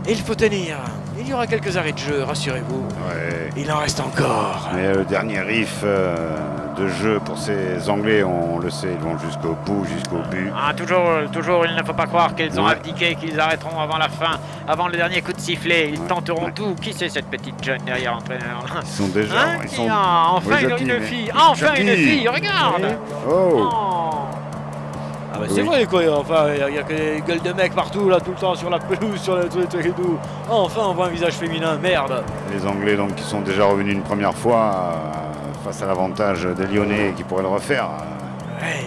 C: Et il faut tenir. Il y aura quelques arrêts de jeu, rassurez-vous.
B: Ouais.
C: Il en reste encore.
B: Mais le dernier riff de jeu pour ces Anglais, on le sait, ils vont jusqu'au bout, jusqu'au but.
I: Ah, toujours, il ne faut pas croire qu'ils ont abdiqué, qu'ils arrêteront avant la fin, avant le dernier coup de sifflet. Ils tenteront tout. Qui c'est cette petite jeune derrière l'entraîneur?
B: Ils sont déjà...
I: Hein, enfin une fille, enfin une fille, regarde.
B: Oh.
C: Ah bah c'est vrai quoi, enfin il y a que des gueules de mecs partout là, tout le temps sur la pelouse, sur le truc et tout. Enfin on voit un visage féminin, merde.
B: Les Anglais donc qui sont déjà revenus une première fois face à l'avantage des Lyonnais qui pourraient le refaire.
C: Ouais.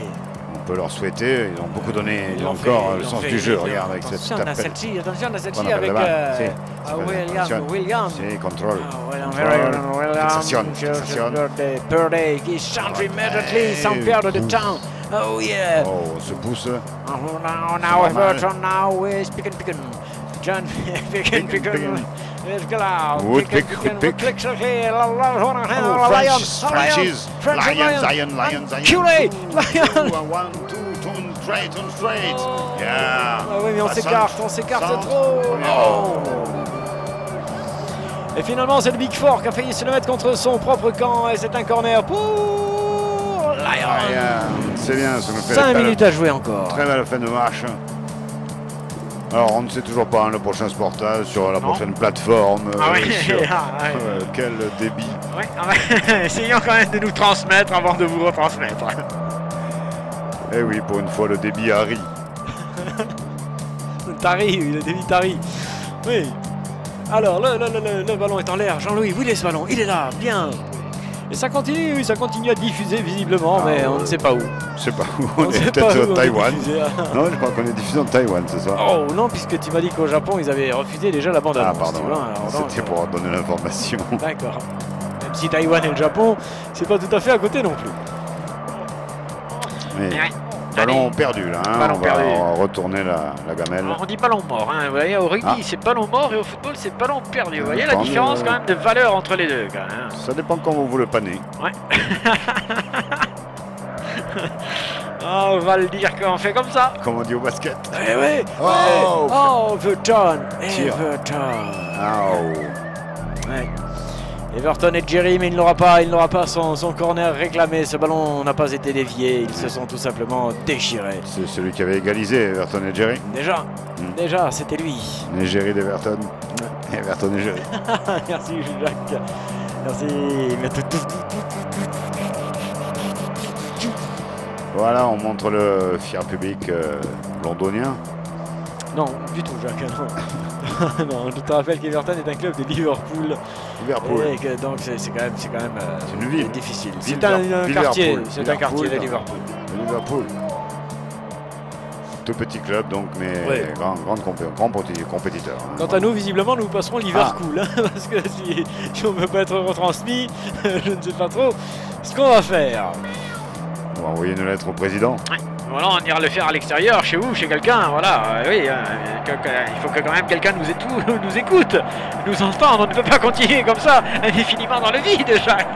B: On peut leur souhaiter, ils ont beaucoup donné, ils ont encore le sens du jeu, regarde avec cette tapette.
C: Attention à celle-ci avec William.
B: C'est contrôle.
C: Fixation. Purdy qui change immédiatement sans perdre de temps. Oh yeah!
B: Oh, on se pousse.
C: Now Everton now is picking. John picking. Let's go out.
B: Woodpick. Lions.
C: Curé! Lions!
B: 1, 2, straight. Yeah.
C: Ah oui, mais on s'écarte trop. Oh. Et finalement, c'est le Big Four qui a failli se le mettre contre son propre camp. Et c'est un corner pour Lions.
B: C'est bien, ça me fait
C: 5 minutes à jouer encore.
B: Très belle fin de match. Alors on ne sait toujours pas le prochain Sportage sur la prochaine plateforme. Quel débit.
I: Essayons quand même de nous transmettre avant de vous retransmettre.
B: Eh oui, pour une fois le débit a ri.
C: Le débit tari. Oui. Alors le ballon est en l'air. Jean-Louis, où il est ce ballon? Il est là, bien. Et ça continue à diffuser visiblement, mais on ne sait pas où.
B: Je sais pas où, on est peut-être à Taïwan. Non, je crois qu'on est diffusé en Taïwan, c'est ça?
C: Oh non, puisque tu m'as dit qu'au Japon, ils avaient refusé déjà la bande-annonce.
B: Ah pardon, c'était pour donner l'information.
C: D'accord. Même si Taïwan et le Japon, c'est pas tout à fait à côté non plus.
B: Mais... Ballon perdu là, hein. On va retourner la gamelle.
I: On dit ballon mort, hein. Vous voyez, au rugby c'est ballon mort et au football c'est ballon perdu. Vous voyez la différence quand même de valeur entre les deux quand même.
B: Ça dépend comment vous le panez.
I: Ouais. On va le dire qu'on fait comme ça.
B: Comme on dit au basket.
C: Ouais. Oh, Everton. Ouais. Everton et Jerry, mais il n'aura pas son corner réclamé. Ce ballon n'a pas été dévié. Ils se sont tout simplement déchirés.
B: C'est celui qui avait égalisé Everton et Jerry.
C: Déjà, c'était lui.
B: Et Jerry d'Everton. Everton et Jerry.
C: Merci Jacques. Merci.
B: Voilà, on montre le fier public londonien.
C: Non, du tout, Jacques. Non. Non, je te rappelle qu'Everton est un club de Liverpool. Et que, donc c'est quand même
B: une ville
C: difficile. C'est un quartier. C'est un quartier de Liverpool.
B: Liverpool. Tout petit club donc, mais grand compétiteur. Hein,
C: Quant à nous, visiblement, nous passerons Liverpool. Hein, parce que si on ne peut pas être retransmis, je ne sais pas trop ce qu'on va faire.
B: On va envoyer une lettre au président.
I: Voilà, on ira le faire à l'extérieur, chez vous, chez quelqu'un, voilà. Oui, il faut que quand même quelqu'un nous écoute, nous entende. On ne peut pas continuer comme ça indéfiniment dans le vide, Jacques.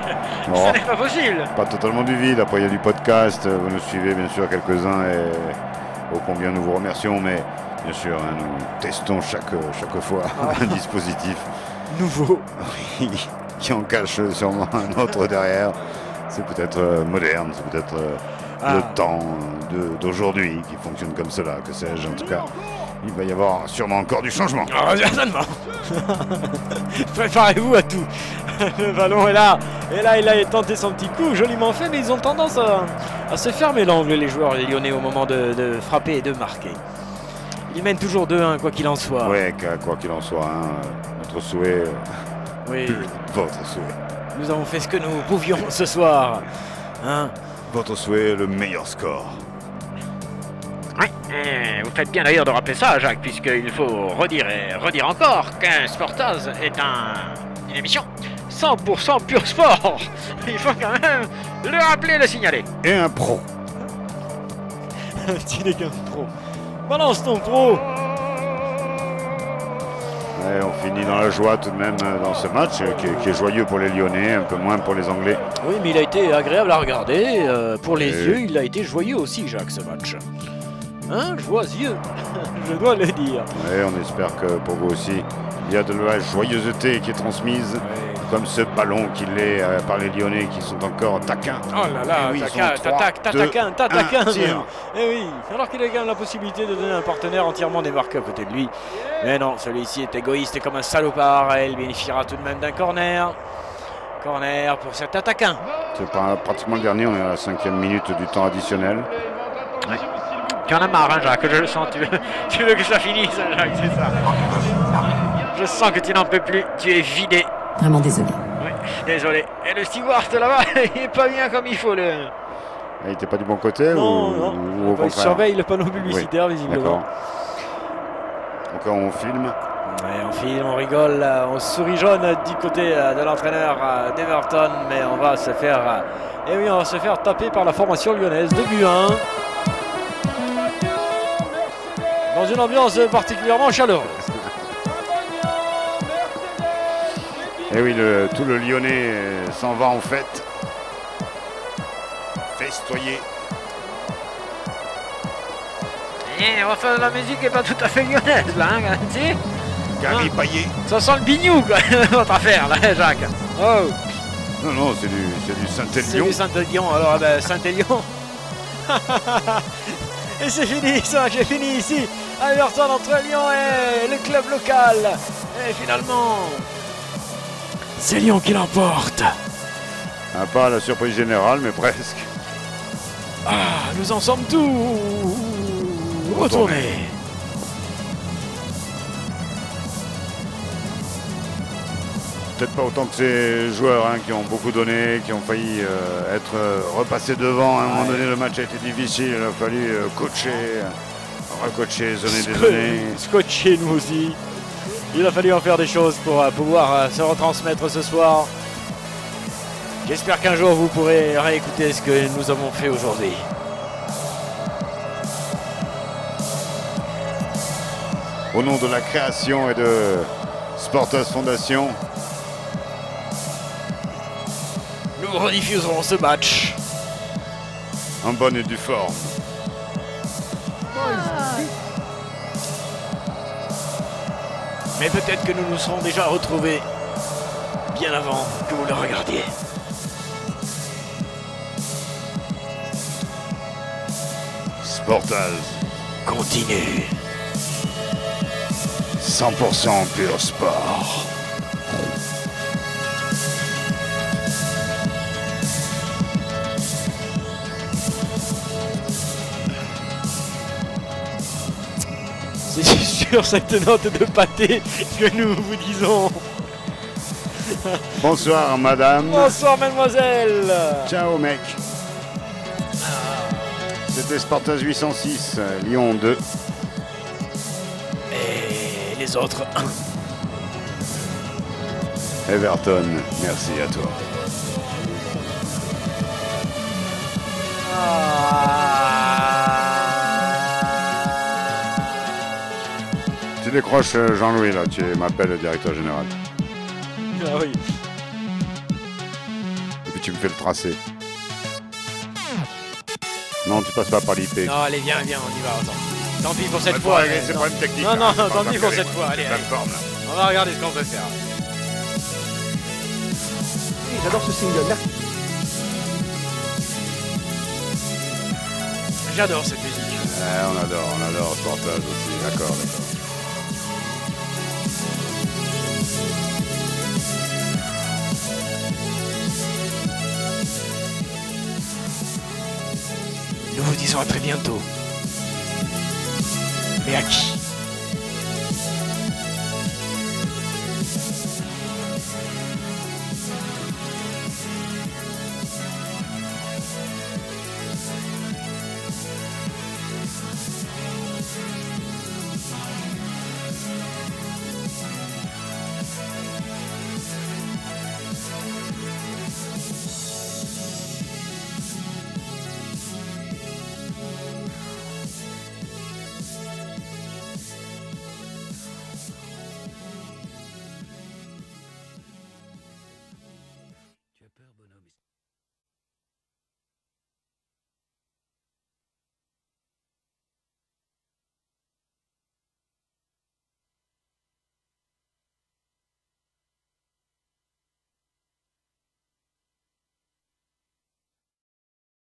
I: Ce n'est pas possible.
B: Pas totalement du vide. Après, il y a du podcast. Vous nous suivez, bien sûr, quelques-uns. Et ô combien nous vous remercions. Mais bien sûr, hein, nous testons chaque fois un dispositif
C: nouveau
B: qui en cache sûrement un autre derrière. C'est peut-être moderne, c'est peut-être le temps d'aujourd'hui qui fonctionne comme cela, que sais-je. En tout cas, il va y avoir sûrement encore du changement.
C: Certainement. Préparez-vous à tout. Le ballon est là. Et là, il a tenté son petit coup, joliment fait, mais ils ont tendance à se fermer l'angle, les joueurs les Lyonnais, au moment de frapper et de marquer. Ils mènent toujours 2-1, quoi qu'il en soit.
B: Oui, quoi qu'il en soit. Hein, notre souhait.
C: Oui.
B: Votre souhait.
C: Nous avons fait ce que nous pouvions ce soir. Hein?
B: Votre souhait, le meilleur score.
I: Oui, vous faites bien d'ailleurs de rappeler ça, Jacques, puisqu'il faut redire encore qu'un Sportaz est une émission 100% pur sport. Il faut quand même le rappeler et le signaler.
B: Et un pro.
C: Tu n'es qu'un pro. Balance ton pro.
B: Et on finit dans la joie tout de même dans ce match qui est joyeux pour les Lyonnais, un peu moins pour les Anglais.
C: Oui, mais il a été agréable à regarder. Pour les yeux, il a été joyeux aussi, Jacques, ce match. Hein, joyeux, je dois le dire.
B: Oui, on espère que pour vous aussi, Il y a de la joyeuseté qui est transmise, comme ce ballon qu'il est par les Lyonnais qui sont encore taquins.
C: Oh là là,
B: oui,
C: taquin.
B: tir.
C: Et oui, alors qu'il a quand même la possibilité de donner un partenaire entièrement démarqué à côté de lui. Mais non, celui-ci est égoïste et comme un salopard. Et il bénéficiera tout de même d'un corner. Corner pour cet attaquant.
B: C'est pratiquement le dernier, on est à la 5e minute du temps additionnel.
I: Ouais. Tu en as marre, hein, Jacques, je le sens. Tu veux que ça finisse, hein, Jacques, c'est ça. Je sens que tu n'en peux plus, tu es vidé.
M: Vraiment désolé.
I: Oui, désolé. Et le steward là-bas, il est pas bien comme il faut.
B: Il était pas du bon côté
C: non.
B: Ou au contraire.
C: Il surveille le panneau publicitaire, visiblement.
B: Encore on filme.
C: Ouais, on filme, on rigole, on sourit jaune du côté de l'entraîneur d'Everton, mais on va se faire, on va se faire taper par la formation lyonnaise. 2-1. Dans une ambiance particulièrement chaleureuse.
B: Et oui, tout le Lyonnais s'en va en fête. Festoyer.
I: Enfin, la musique n'est pas tout à fait lyonnaise, là, hein, tu sais.
B: Gary Payet.
I: Ça sent le bignou, quoi, votre affaire, là, Jacques. Oh.
B: Non, c'est du Saint-Élion.
C: C'est du Saint-Élion, alors, Saint-Élion. Et c'est fini, ça, j'ai fini ici. Everton entre Lyon et le club local. Et finalement, c'est Lyon qui l'emporte.
B: Pas la surprise générale, mais presque.
C: Nous en sommes tous retournés.
B: Peut-être pas autant que ces joueurs qui ont beaucoup donné, qui ont failli être repassés devant. À un moment donné, le match a été difficile. Il a fallu coacher, recoacher, zoner des données.
C: Scotcher, nous aussi. Il a fallu en faire des choses pour pouvoir se retransmettre ce soir. J'espère qu'un jour vous pourrez réécouter ce que nous avons fait aujourd'hui.
B: Au nom de la création et de Sportas Fondation,
C: nous rediffuserons ce match
B: en bonne et due forme.
C: Mais peut-être que nous nous serons déjà retrouvés bien avant que vous le regardiez.
B: Sportas
C: continue.
B: 100% pur sport.
C: C'est sur cette note de pâté que nous vous disons.
B: Bonsoir madame.
C: Bonsoir mademoiselle.
B: Ciao mec. C'était Sportas 806, Lyon 2.
C: Et les autres 1.
B: Everton, merci à toi. Tu décroches Jean-Louis là, tu m'appelles le directeur général.
C: Ah oui.
B: Et puis tu me fais le tracé. Non, tu passes pas par l'IP.
C: Non, allez, viens, on y va. Attends. Tant pis pour cette fois.
B: C'est problème technique.
C: Non, tant pis pour cette fois. Allez. On va regarder ce qu'on peut faire.
J: J'adore ce single. Merci.
C: J'adore cette musique.
B: On adore Sportas aussi. D'accord.
C: Nous vous disons à très bientôt. Mais à qui ?